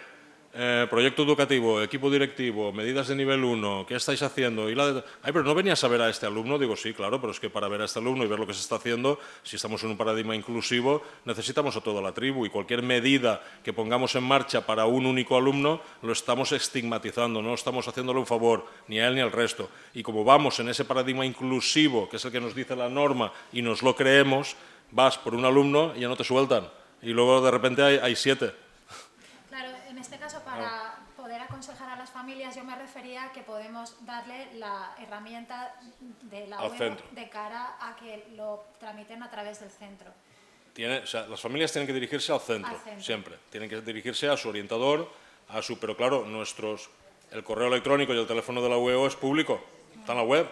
proyecto educativo, equipo directivo, medidas de nivel 1, ¿qué estáis haciendo? Ay, pero no venías a ver a este alumno. Digo, sí, claro, pero es que para ver a este alumno y ver lo que se está haciendo, si estamos en un paradigma inclusivo, necesitamos a toda la tribu y cualquier medida que pongamos en marcha para un único alumno, lo estamos estigmatizando, no estamos haciéndole un favor ni a él ni al resto. Y como vamos en ese paradigma inclusivo, que es el que nos dice la norma y nos lo creemos, vas por un alumno y ya no te sueltan. Y luego de repente hay 7. Claro, en este caso, para poder aconsejar a las familias, yo me refería a que podemos darle la herramienta de la Al web centro. de cara a que lo tramiten a través del centro. O sea, las familias tienen que dirigirse al centro, siempre. Tienen que dirigirse a su orientador, pero claro, el correo electrónico y el teléfono de la UEO es público, está en la web.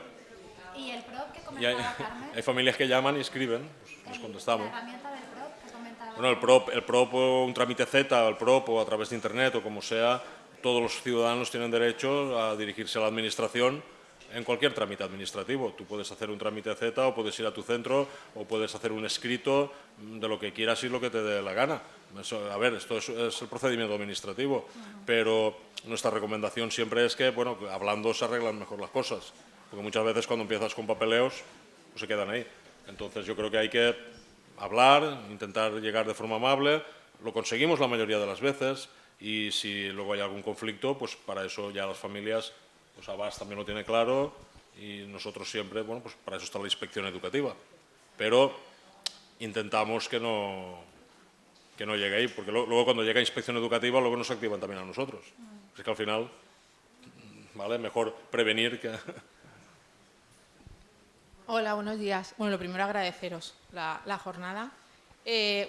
¿Y el PROP que Y comentaba Carmen? hay familias que llaman y escriben, pues les contestamos. La herramienta del PROP que comentaba. Bueno, el PROP o un trámite Z, el PROP o a través de Internet o como sea, todos los ciudadanos tienen derecho a dirigirse a la administración en cualquier trámite administrativo. Tú puedes hacer un trámite Z o puedes ir a tu centro o puedes hacer un escrito de lo que quieras y lo que te dé la gana. A ver, esto es el procedimiento administrativo, pero nuestra recomendación siempre es que, bueno, hablando se arreglan mejor las cosas, porque muchas veces cuando empiezas con papeleos, pues se quedan ahí. Entonces yo creo que hay que hablar, intentar llegar de forma amable, lo conseguimos la mayoría de las veces y si luego hay algún conflicto, pues para eso ya las familias, pues Abas también lo tiene claro y nosotros siempre, bueno, pues para eso está la inspección educativa. Pero intentamos que no llegue ahí, porque luego cuando llega inspección educativa, luego nos activan también a nosotros. Es que al final, ¿vale? Mejor prevenir que... Hola, buenos días. Bueno, lo primero agradeceros la jornada.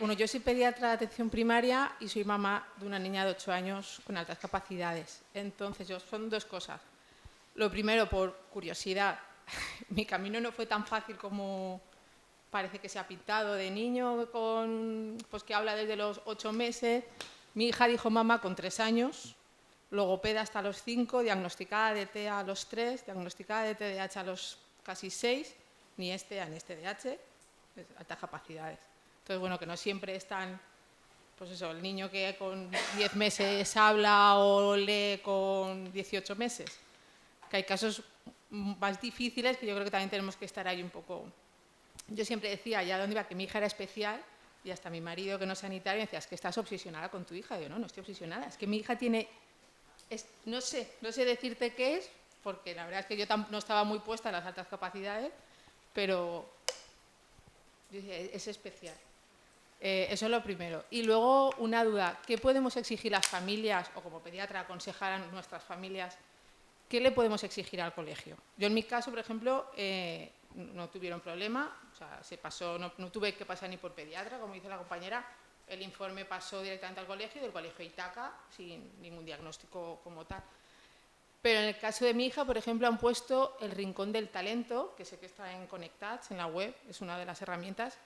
Bueno, yo soy pediatra de atención primaria y soy mamá de una niña de 8 años con altas capacidades. Entonces, son dos cosas. Lo primero, por curiosidad, mi camino no fue tan fácil como parece que se ha pintado de niño, pues que habla desde los 8 meses. Mi hija dijo mamá con 3 años, logopeda hasta los 5, diagnosticada de TEA a los 3, diagnosticada de TDAH a los casi 6, ni TEA ni TDAH, altas capacidades. Entonces, bueno, que no siempre están, pues eso, el niño que con 10 meses habla o lee con 18 meses. Que hay casos más difíciles que yo creo que también tenemos que estar ahí un poco... Yo siempre decía, ya donde iba, que mi hija era especial y hasta mi marido, que no es sanitario, decía, es que estás obsesionada con tu hija. Y yo, no estoy obsesionada, es que mi hija tiene... no sé decirte qué es, porque la verdad es que yo no estaba muy puesta en las altas capacidades, pero yo decía, es especial. Eso es lo primero. Y luego una duda, ¿qué podemos exigir las familias, o como pediatra aconsejar a nuestras familias, qué le podemos exigir al colegio? Yo en mi caso, por ejemplo, no tuvieron problema, o sea, se pasó, no tuve que pasar ni por pediatra, como dice la compañera, el informe pasó directamente al colegio, del colegio Itaca, sin ningún diagnóstico como tal. Pero en el caso de mi hija, por ejemplo, han puesto el Rincón del Talento, que sé que está en Conectats, en la web, es una de las herramientas,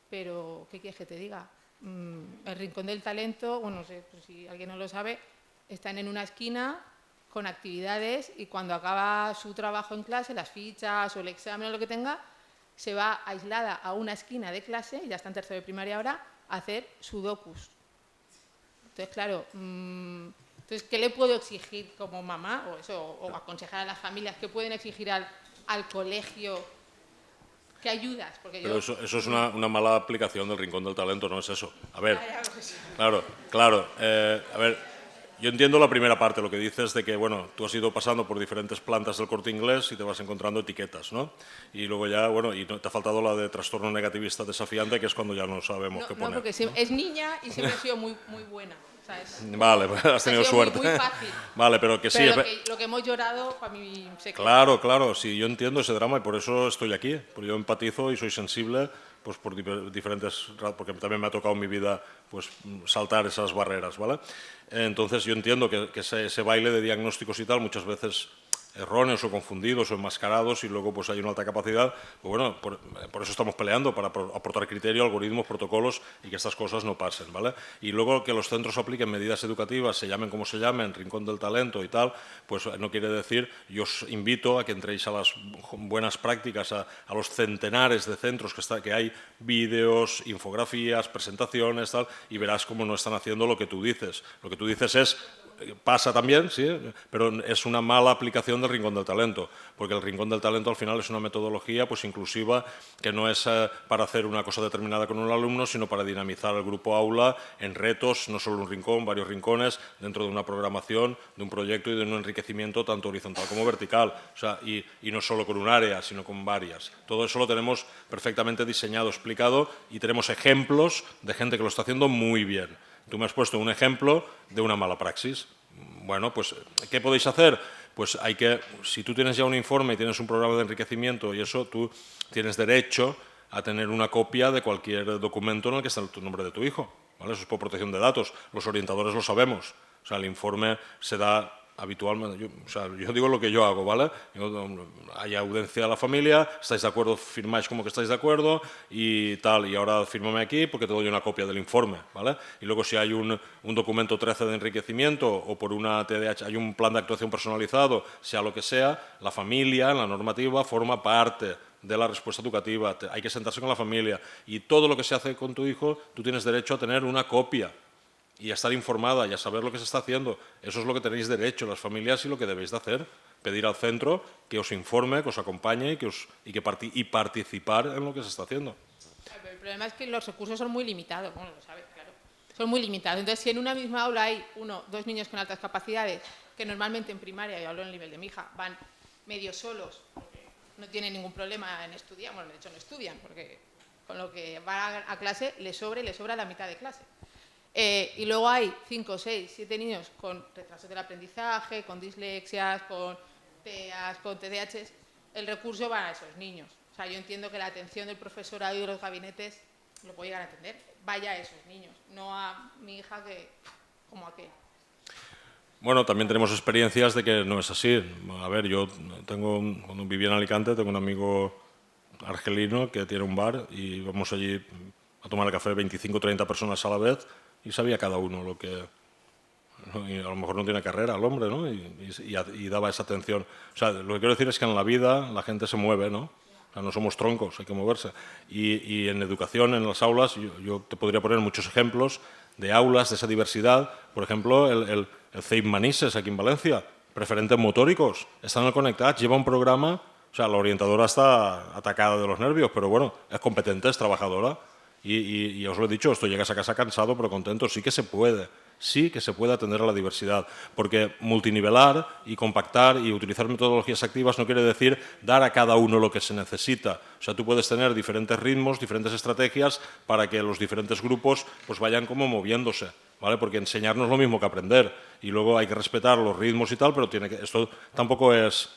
pero ¿qué quieres que te diga? El Rincón del Talento, bueno, no sé si alguien no lo sabe, están en una esquina con actividades y cuando acaba su trabajo en clase, las fichas o el examen o lo que tenga, se va aislada a una esquina de clase, ya está en tercero de primaria ahora, a hacer sudokus. Entonces, claro, entonces, ¿qué le puedo exigir como mamá o aconsejar a las familias? ¿Qué pueden exigir al colegio? ¿Qué ayudas? Porque Pero eso es una mala aplicación del Rincón del Talento, no es eso. A ver, claro. A ver, yo entiendo la primera parte, lo que dices de que, bueno, tú has ido pasando por diferentes plantas del Corte Inglés y te vas encontrando etiquetas, ¿no? Y luego ya, bueno, y te ha faltado la de trastorno negativista desafiante, que es cuando ya no sabemos qué poner. No, porque es niña y siempre ha sido muy buena. Vale, has tenido suerte. Muy fácil. Vale, pero que sí. Pero lo que hemos llorado, para mí se queda. Claro, sí, yo entiendo ese drama y por eso estoy aquí. Porque yo empatizo y soy sensible pues por diferentes... Porque también me ha tocado en mi vida pues saltar esas barreras, ¿vale? Entonces yo entiendo que ese baile de diagnósticos y tal muchas veces erróneos o confundidos o enmascarados y luego pues hay una alta capacidad. Pues bueno, por eso estamos peleando, para aportar criterio, algoritmos, protocolos y que estas cosas no pasen, ¿vale? Y luego que los centros apliquen medidas educativas, se llamen como se llamen, Rincón del Talento y tal, pues no quiere decir, yo os invito a que entréis a las buenas prácticas, a los centenares de centros que hay, vídeos, infografías, presentaciones, tal, y verás cómo no están haciendo lo que tú dices. Lo que tú dices pasa también, sí, pero es una mala aplicación del Rincón del Talento, porque el Rincón del Talento al final es una metodología pues inclusiva que no es para hacer una cosa determinada con un alumno, sino para dinamizar el grupo aula en retos, no solo un rincón, varios rincones, dentro de una programación, de un proyecto y de un enriquecimiento tanto horizontal como vertical, o sea, y no solo con un área, sino con varias. Todo eso lo tenemos perfectamente diseñado, explicado y tenemos ejemplos de gente que lo está haciendo muy bien. Tú me has puesto un ejemplo de una mala praxis. Bueno, pues, ¿qué podéis hacer? Pues si tú tienes ya un informe y tienes un programa de enriquecimiento y eso, tú tienes derecho a tener una copia de cualquier documento en el que está el nombre de tu hijo, ¿vale? Eso es por protección de datos. Los orientadores lo sabemos. O sea, el informe se da habitualmente, yo digo lo que yo hago, ¿vale? Hay audiencia a la familia, estáis de acuerdo, firmáis como que estáis de acuerdo y tal, y ahora fírmame aquí porque te doy una copia del informe, ¿vale? Y luego si hay un documento 13 de enriquecimiento o por una TDAH, hay un plan de actuación personalizado, sea lo que sea, la familia, en la normativa, forma parte de la respuesta educativa, hay que sentarse con la familia y todo lo que se hace con tu hijo, tú tienes derecho a tener una copia y a estar informada y a saber lo que se está haciendo. Eso es lo que tenéis derecho las familias y lo que debéis de hacer. Pedir al centro que os informe, que os acompañe y participar en lo que se está haciendo. El problema es que los recursos son muy limitados, bueno, lo sabes, claro. Son muy limitados. Entonces, si en una misma aula hay dos niños con altas capacidades, que normalmente en primaria, y hablo en el nivel de mi hija, van medio solos, porque no tienen ningún problema en estudiar, bueno, de hecho no estudian, porque con lo que van a clase les sobra la mitad de clase. Y luego hay 5, 6, 7 niños con retrasos del aprendizaje, con dislexias, con TEAs, con TDAHs, el recurso va a esos niños. O sea, yo entiendo que la atención del profesorado y de los gabinetes lo puedo llegar a entender, vaya a esos niños, no a mi hija como aquel. Bueno, también tenemos experiencias de que no es así. A ver, cuando vivía en Alicante, tengo un amigo argelino que tiene un bar y vamos allí a tomar el café 25 o 30 personas a la vez y sabía cada uno lo que... Y a lo mejor no tiene carrera el hombre, ¿no? Y daba esa atención. O sea, lo que quiero decir es que en la vida la gente se mueve, ¿no? O sea, no somos troncos, hay que moverse. Y en educación, en las aulas, yo te podría poner muchos ejemplos de aulas, de esa diversidad. Por ejemplo, el CEIP Manises, aquí en Valencia, preferentes motóricos, están conectados, lleva un programa... O sea, la orientadora está atacada de los nervios, pero bueno, es competente, es trabajadora. Y os lo he dicho, esto llegas a casa cansado pero contento. Sí que se puede atender a la diversidad, porque multinivelar y compactar y utilizar metodologías activas no quiere decir dar a cada uno lo que se necesita. O sea, tú puedes tener diferentes ritmos, diferentes estrategias para que los diferentes grupos pues vayan como moviéndose, ¿vale? Porque enseñar no es lo mismo que aprender y luego hay que respetar los ritmos y tal, pero esto tampoco es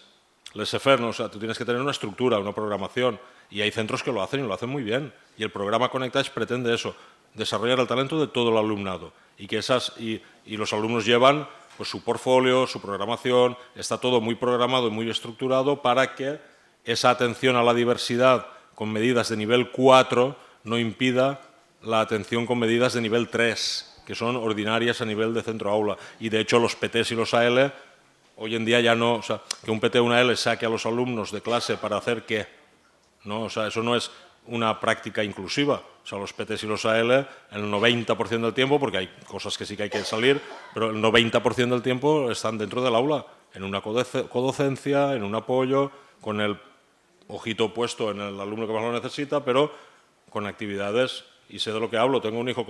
laissez-faire, ¿no? O sea, tú tienes que tener una estructura, una programación. Y hay centros que lo hacen y lo hacen muy bien. Y el programa Conectage pretende eso, desarrollar el talento de todo el alumnado. Y los alumnos llevan pues, su portfolio, su programación, está todo muy programado y muy estructurado para que esa atención a la diversidad con medidas de nivel 4 no impida la atención con medidas de nivel 3, que son ordinarias a nivel de centro aula. Y de hecho los PTs y los AL, hoy en día ya no, o sea, que un PT o una AL saque a los alumnos de clase para hacer qué. ¿No? O sea, eso no es una práctica inclusiva. O sea, los PTs y los AL, el 90% del tiempo, porque hay cosas que sí que hay que salir, pero el 90% del tiempo están dentro del aula, en una codocencia, en un apoyo, con el ojito puesto en el alumno que más lo necesita, pero con actividades, y sé de lo que hablo. Tengo un hijo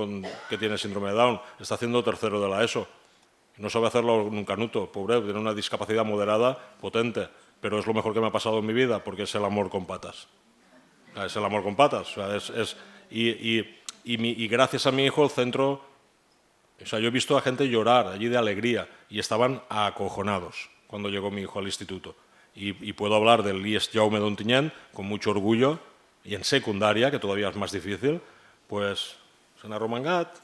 que tiene síndrome de Down, está haciendo tercero de la ESO, no sabe hacerlo en un canuto, pobre, tiene una discapacidad moderada, potente, pero es lo mejor que me ha pasado en mi vida, porque es el amor con patas. Es el amor con patas. O sea, y gracias a mi hijo el centro... O sea, yo he visto a gente llorar allí de alegría y estaban acojonados cuando llegó mi hijo al instituto. Y puedo hablar del IES Jaume d'Ontinyent con mucho orgullo, y en secundaria, que todavía es más difícil, pues se han arromangat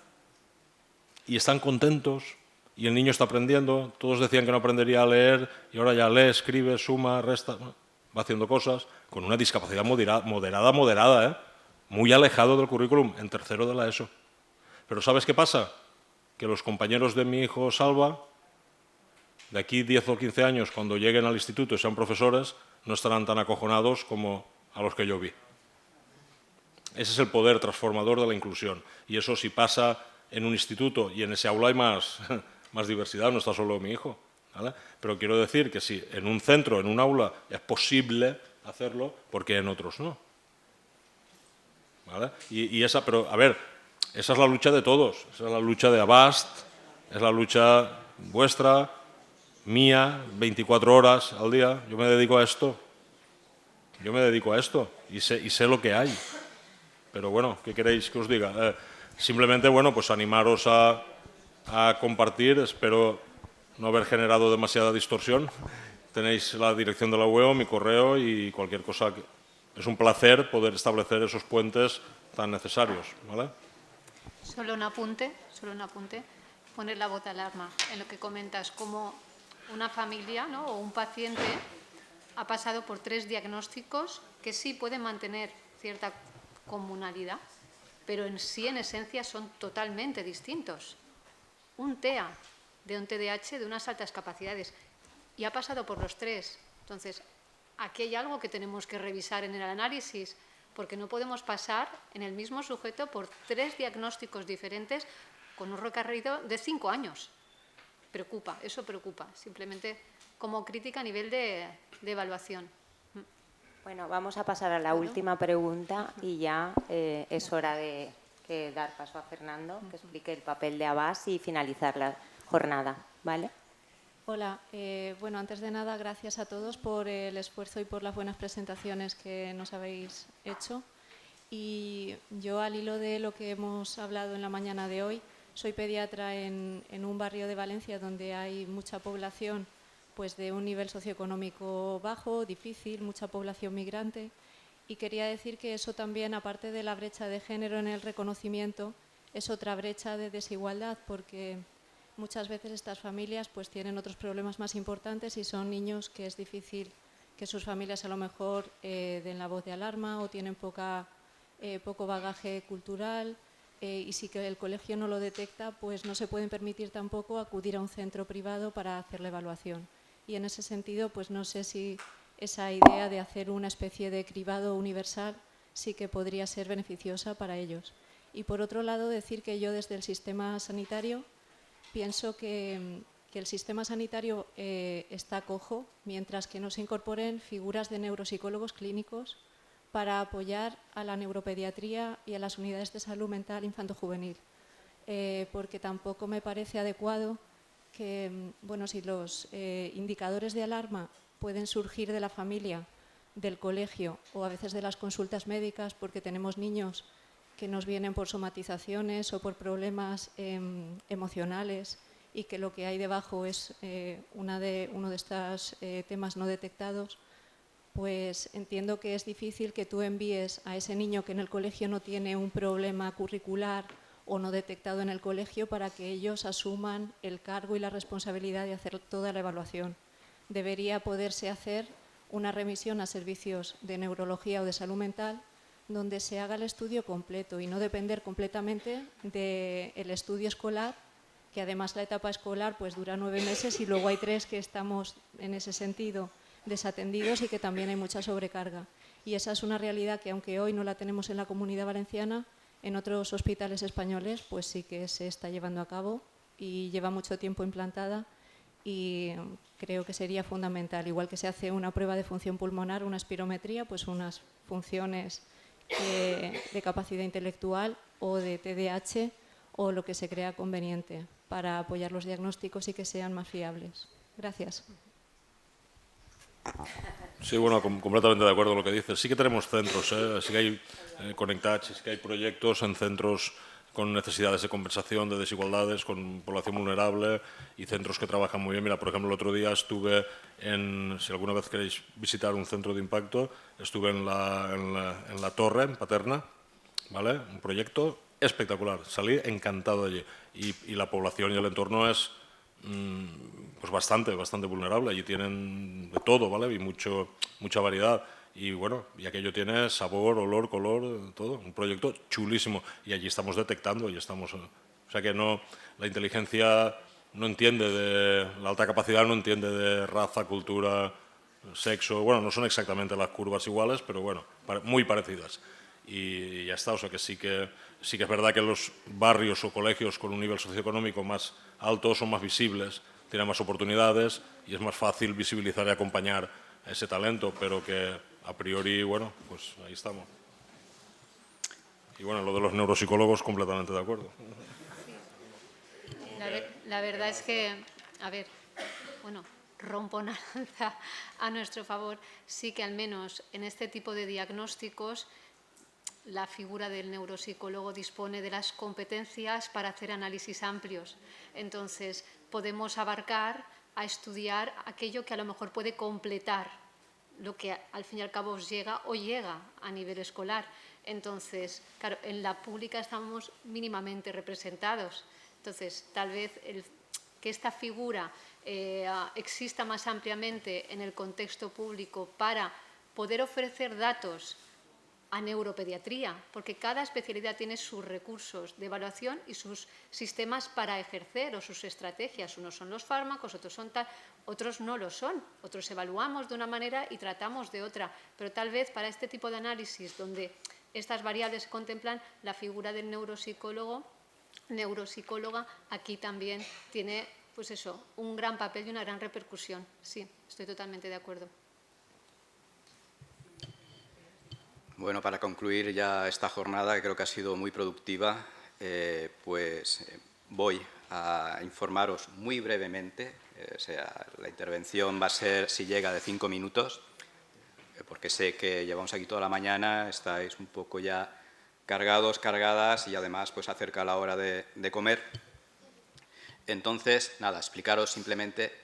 y están contentos y el niño está aprendiendo. Todos decían que no aprendería a leer y ahora ya lee, escribe, suma, resta, va haciendo cosas con una discapacidad moderada, muy alejado del currículum en tercero de la ESO. Pero ¿sabes qué pasa? Que los compañeros de mi hijo Salva, de aquí 10 o 15 años, cuando lleguen al instituto y sean profesores, no estarán tan acojonados como a los que yo vi. Ese es el poder transformador de la inclusión. Y eso, si pasa en un instituto y en ese aula hay más diversidad, no está solo mi hijo, ¿vale? Pero quiero decir que si en un centro, en un aula, es posible hacerlo, ¿por qué en otros no? ¿Vale? Pero, a ver, esa es la lucha de todos. Esa es la lucha de Abast, es la lucha vuestra, mía, 24 horas al día. Yo me dedico a esto. Y sé lo que hay. Pero bueno, ¿qué queréis que os diga? Simplemente, bueno, pues animaros a compartir. Espero no haber generado demasiada distorsión. Tenéis la dirección de la web, mi correo y cualquier cosa. Es un placer poder establecer esos puentes tan necesarios, ¿vale? Solo un apunte. Poner la voz de alarma en lo que comentas, como una familia, ¿no?, o un paciente ha pasado por 3 diagnósticos que sí pueden mantener cierta comunalidad, pero en sí, en esencia, son totalmente distintos. Un TEA de un TDAH de unas altas capacidades y ha pasado por los 3. Entonces, aquí hay algo que tenemos que revisar en el análisis, porque no podemos pasar en el mismo sujeto por 3 diagnósticos diferentes con un recorrido de 5 años. Eso preocupa, simplemente como crítica a nivel de evaluación. Bueno, vamos a pasar a la última pregunta y ya es hora de dar paso a Fernando, que explique el papel de Abast y finalizar la jornada, ¿vale? Hola, bueno, antes de nada, gracias a todos por el esfuerzo y por las buenas presentaciones que nos habéis hecho. Y yo, al hilo de lo que hemos hablado en la mañana de hoy, soy pediatra en un barrio de Valencia donde hay mucha población pues de un nivel socioeconómico bajo, difícil, mucha población migrante. Y quería decir que eso también, aparte de la brecha de género en el reconocimiento, es otra brecha de desigualdad, porque muchas veces estas familias pues tienen otros problemas más importantes y son niños que es difícil que sus familias a lo mejor den la voz de alarma o tienen poco bagaje cultural, y si que el colegio no lo detecta, pues no se pueden permitir tampoco acudir a un centro privado para hacer la evaluación. Y en ese sentido, pues no sé si esa idea de hacer una especie de cribado universal sí que podría ser beneficiosa para ellos. Y por otro lado, decir que yo desde el sistema sanitario pienso que el sistema sanitario está cojo mientras que no se incorporen figuras de neuropsicólogos clínicos para apoyar a la neuropediatría y a las unidades de salud mental infanto-juvenil, porque tampoco me parece adecuado que, bueno, si los indicadores de alarma pueden surgir de la familia, del colegio o a veces de las consultas médicas, porque tenemos niños que nos vienen por somatizaciones o por problemas emocionales y que lo que hay debajo es uno de estos temas no detectados, pues entiendo que es difícil que tú envíes a ese niño que en el colegio no tiene un problema curricular o no detectado en el colegio para que ellos asuman el cargo y la responsabilidad de hacer toda la evaluación. Debería poderse hacer una remisión a servicios de neurología o de salud mental donde se haga el estudio completo y no depender completamente del estudio escolar, que además la etapa escolar pues dura 9 meses y luego hay 3 que estamos en ese sentido desatendidos y que también hay mucha sobrecarga. Y esa es una realidad que, aunque hoy no la tenemos en la Comunidad Valenciana, en otros hospitales españoles pues sí que se está llevando a cabo y lleva mucho tiempo implantada, y creo que sería fundamental, igual que se hace una prueba de función pulmonar, una espirometría, pues unas funciones de capacidad intelectual o de TDAH o lo que se crea conveniente para apoyar los diagnósticos y que sean más fiables. Gracias. Sí, bueno, completamente de acuerdo con lo que dices. Sí que tenemos centros, sí que hay conectats, sí que hay proyectos en centros con necesidades de compensación, de desigualdades, con población vulnerable y centros que trabajan muy bien. Mira, por ejemplo, el otro día estuve si alguna vez queréis visitar un centro de impacto, estuve en la Torre, en Paterna, ¿vale? Un proyecto espectacular. Salí encantado allí y la población y el entorno es pues bastante vulnerable. Allí tienen de todo, ¿vale? Y mucha variedad. Y bueno, y aquello tiene sabor, olor, color, todo. Un proyecto chulísimo. Y allí estamos detectando y estamos... O sea que no, la inteligencia no entiende de... La alta capacidad no entiende de raza, cultura, sexo. Bueno, no son exactamente las curvas iguales, pero bueno, muy parecidas. Y ya está. O sea que sí que es verdad que los barrios o colegios con un nivel socioeconómico más alto son más visibles, tienen más oportunidades y es más fácil visibilizar y acompañar a ese talento, pero que a priori, bueno, pues ahí estamos. Y bueno, lo de los neuropsicólogos, completamente de acuerdo. La verdad es que, a ver, bueno, rompo una lanza a nuestro favor. Sí que al menos en este tipo de diagnósticos la figura del neuropsicólogo dispone de las competencias para hacer análisis amplios. Entonces, podemos abarcar a estudiar aquello que a lo mejor puede completar lo que al fin y al cabo os llega o llega a nivel escolar. Entonces, claro, en la pública estamos mínimamente representados. Entonces, tal vez que esta figura exista más ampliamente en el contexto público para poder ofrecer datos a neuropediatría, porque cada especialidad tiene sus recursos de evaluación y sus sistemas para ejercer o sus estrategias. Unos son los fármacos, otros son tal, otros no lo son. Otros evaluamos de una manera y tratamos de otra. Pero tal vez para este tipo de análisis donde estas variables se contemplan, la figura del neuropsicóloga aquí también tiene, pues eso, un gran papel y una gran repercusión. Sí, estoy totalmente de acuerdo. Bueno, para concluir ya esta jornada, que creo que ha sido muy productiva, voy a informaros muy brevemente. O sea, la intervención va a ser, si llega, de 5 minutos, porque sé que llevamos aquí toda la mañana, estáis un poco ya cargados, cargadas, y además pues acerca la hora de comer. Entonces, nada, explicaros simplemente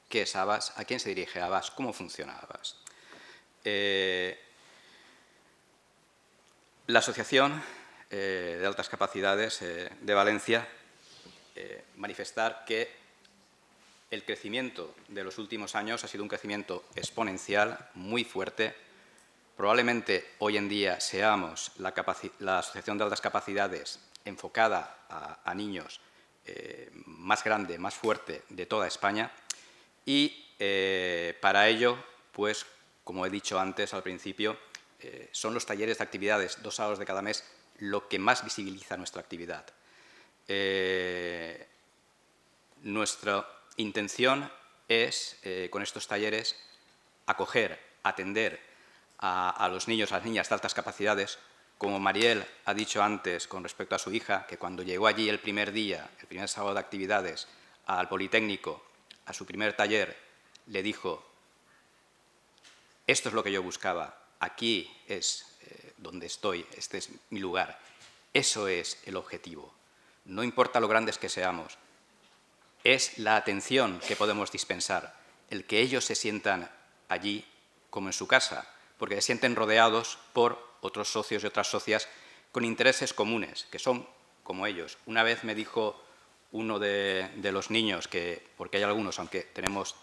qué es ABAS, a quién se dirige ABAS, cómo funciona ABAS. La Asociación de Altas Capacidades de Valencia manifestar que el crecimiento de los últimos años ha sido un crecimiento exponencial, muy fuerte. Probablemente hoy en día seamos la Asociación de Altas Capacidades enfocada a niños más grande, más fuerte de toda España. Y para ello, pues, como he dicho antes al principio, son los talleres de actividades 2 sábados de cada mes lo que más visibiliza nuestra actividad. Nuestra intención es, con estos talleres, acoger, atender a los niños, a las niñas de altas capacidades. Como Mariel ha dicho antes con respecto a su hija, que cuando llegó allí el primer día, el primer sábado de actividades, al Politécnico, a su primer taller, le dijo: esto es lo que yo buscaba, aquí es donde estoy, este es mi lugar. Eso es el objetivo. No importa lo grandes que seamos, es la atención que podemos dispensar, el que ellos se sientan allí como en su casa, porque se sienten rodeados por otros socios y otras socias con intereses comunes, que son como ellos. Una vez me dijo uno de los niños, porque hay algunos, aunque tenemos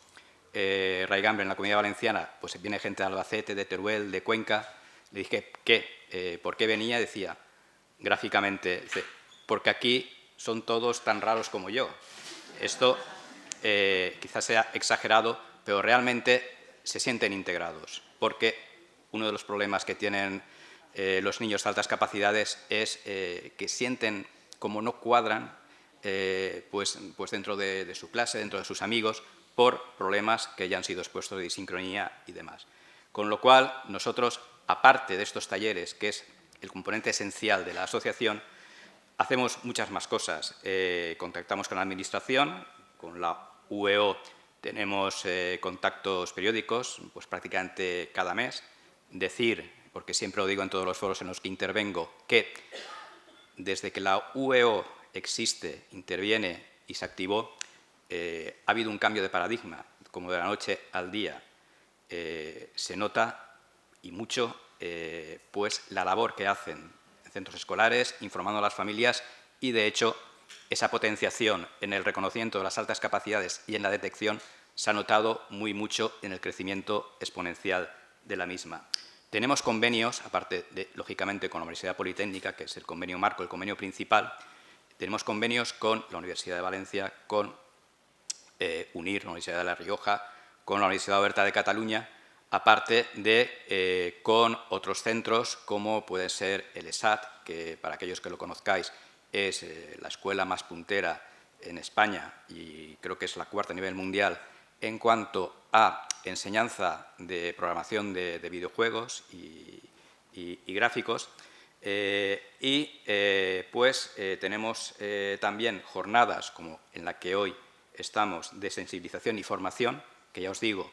raigambre en la Comunidad Valenciana, pues viene gente de Albacete, de Teruel, de Cuenca, le dije ¿por qué venía? Decía, gráficamente, dice, porque aquí son todos tan raros como yo. Esto quizás sea exagerado, pero realmente se sienten integrados, porque uno de los problemas que tienen los niños de altas capacidades es que sienten como no cuadran pues dentro de su clase, dentro de sus amigos, por problemas que ya han sido expuestos de disincronía y demás. Con lo cual, nosotros, aparte de estos talleres, que es el componente esencial de la asociación, hacemos muchas más cosas. Contactamos con la Administración, con la UEO tenemos contactos periódicos, pues prácticamente cada mes. Decir, porque siempre lo digo en todos los foros en los que intervengo, que desde que la UEO existe, interviene y se activó, ha habido un cambio de paradigma, como de la noche al día. Se nota, y mucho, pues la labor que hacen en centros escolares, informando a las familias y, de hecho, esa potenciación en el reconocimiento de las altas capacidades y en la detección se ha notado muy mucho en el crecimiento exponencial de la misma. Tenemos convenios, aparte de, lógicamente, con la Universidad Politécnica, que es el convenio marco, el convenio principal. Tenemos convenios con la Universidad de Valencia, con UNIR, la Universidad de La Rioja, con la Universidad Oberta de Cataluña, aparte de con otros centros como puede ser el ESAT, que para aquellos que lo conozcáis es la escuela más puntera en España y creo que es la cuarta a nivel mundial en cuanto a enseñanza de programación de videojuegos y gráficos. Tenemos también jornadas como en la que hoy estamos de sensibilización y formación, que ya os digo,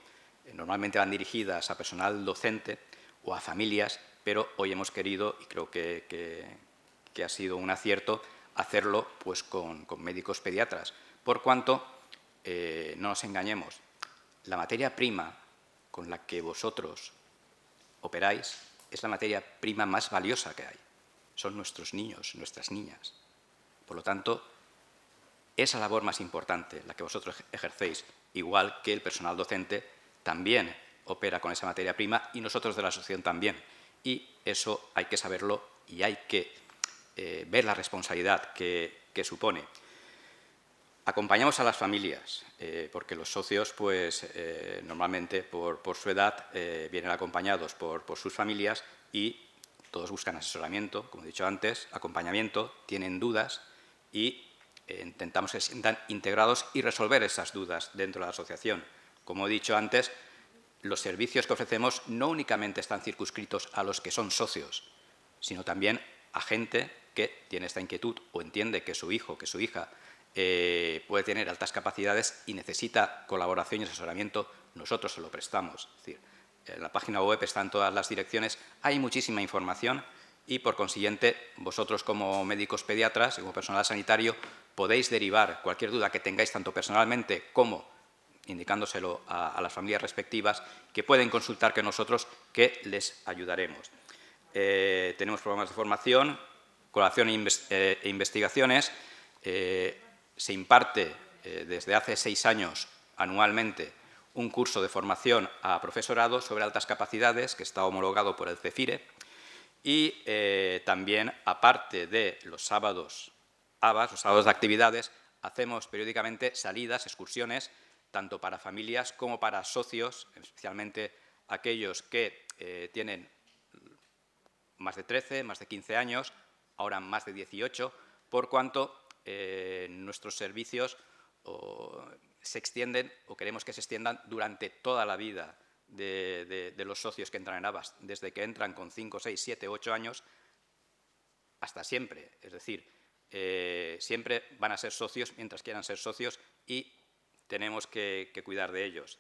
normalmente van dirigidas a personal docente o a familias, pero hoy hemos querido, y creo que ha sido un acierto, hacerlo pues, con médicos pediatras. Por cuanto, no nos engañemos, la materia prima con la que vosotros operáis es la materia prima más valiosa que hay. Son nuestros niños, nuestras niñas. Por lo tanto, esa labor más importante, la que vosotros ejercéis, igual que el personal docente, también opera con esa materia prima y nosotros de la asociación también. Y eso hay que saberlo y hay que ver la responsabilidad que supone. Acompañamos a las familias, porque los socios, pues, normalmente, por su edad, vienen acompañados por sus familias y todos buscan asesoramiento, como he dicho antes, acompañamiento, tienen dudas y intentamos que se sientan integrados y resolver esas dudas dentro de la asociación. Como he dicho antes, los servicios que ofrecemos no únicamente están circunscritos a los que son socios, sino también a gente que tiene esta inquietud o entiende que su hijo, que su hija puede tener altas capacidades y necesita colaboración y asesoramiento, nosotros se lo prestamos. Es decir, en la página web están todas las direcciones, hay muchísima información y, por consiguiente, vosotros como médicos pediatras y como personal sanitario podéis derivar cualquier duda que tengáis, tanto personalmente como indicándoselo a las familias respectivas, que pueden consultar con nosotros, que les ayudaremos. Tenemos programas de formación, colaboración e investigaciones. Se imparte desde hace 6 años anualmente un curso de formación a profesorado sobre altas capacidades que está homologado por el CEFIRE y también, aparte de los sábados ABAS, los sábados de actividades, hacemos periódicamente salidas, excursiones, tanto para familias como para socios, especialmente aquellos que tienen más de 13, más de 15 años, ahora más de 18, por cuanto nuestros servicios se extienden o queremos que se extiendan durante toda la vida de los socios que entran en ABAS, desde que entran con 5, 6, 7, 8 años hasta siempre. Es decir, siempre van a ser socios mientras quieran ser socios y tenemos que cuidar de ellos.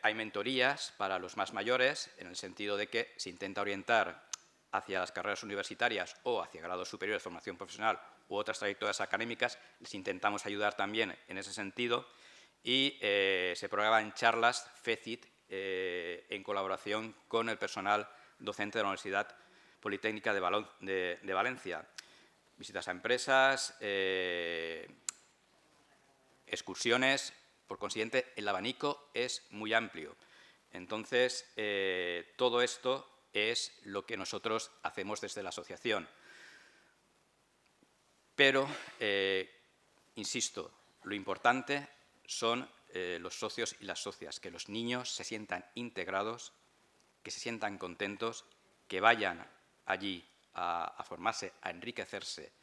Hay mentorías para los más mayores, en el sentido de que se intenta orientar hacia las carreras universitarias o hacia grados superiores de formación profesional u otras trayectorias académicas. Les intentamos ayudar también en ese sentido y se programan charlas FECIT en colaboración con el personal docente de la Universidad Politécnica de Valencia. Visitas a empresas, excursiones. Por consiguiente, el abanico es muy amplio. Entonces, todo esto es lo que nosotros hacemos desde la asociación. Pero, insisto, lo importante son los socios y las socias, que los niños se sientan integrados, que se sientan contentos, que vayan allí a formarse, a enriquecerse.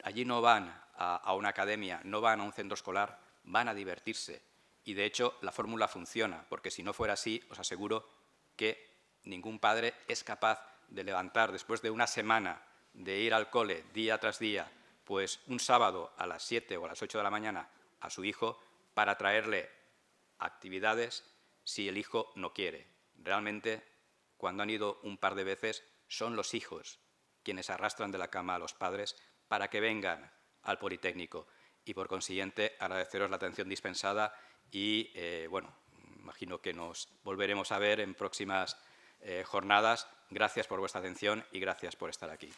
Allí no van a una academia, no van a un centro escolar, van a divertirse. Y, de hecho, la fórmula funciona, porque si no fuera así, os aseguro que ningún padre es capaz de levantar, después de una semana de ir al cole día tras día, pues un sábado a las 7 o a las 8 de la mañana a su hijo para traerle actividades si el hijo no quiere. Realmente, cuando han ido un par de veces, son los hijos quienes arrastran de la cama a los padres para que vengan al Politécnico. Y, por consiguiente, agradeceros la atención dispensada y, bueno, imagino que nos volveremos a ver en próximas jornadas. Gracias por vuestra atención y gracias por estar aquí.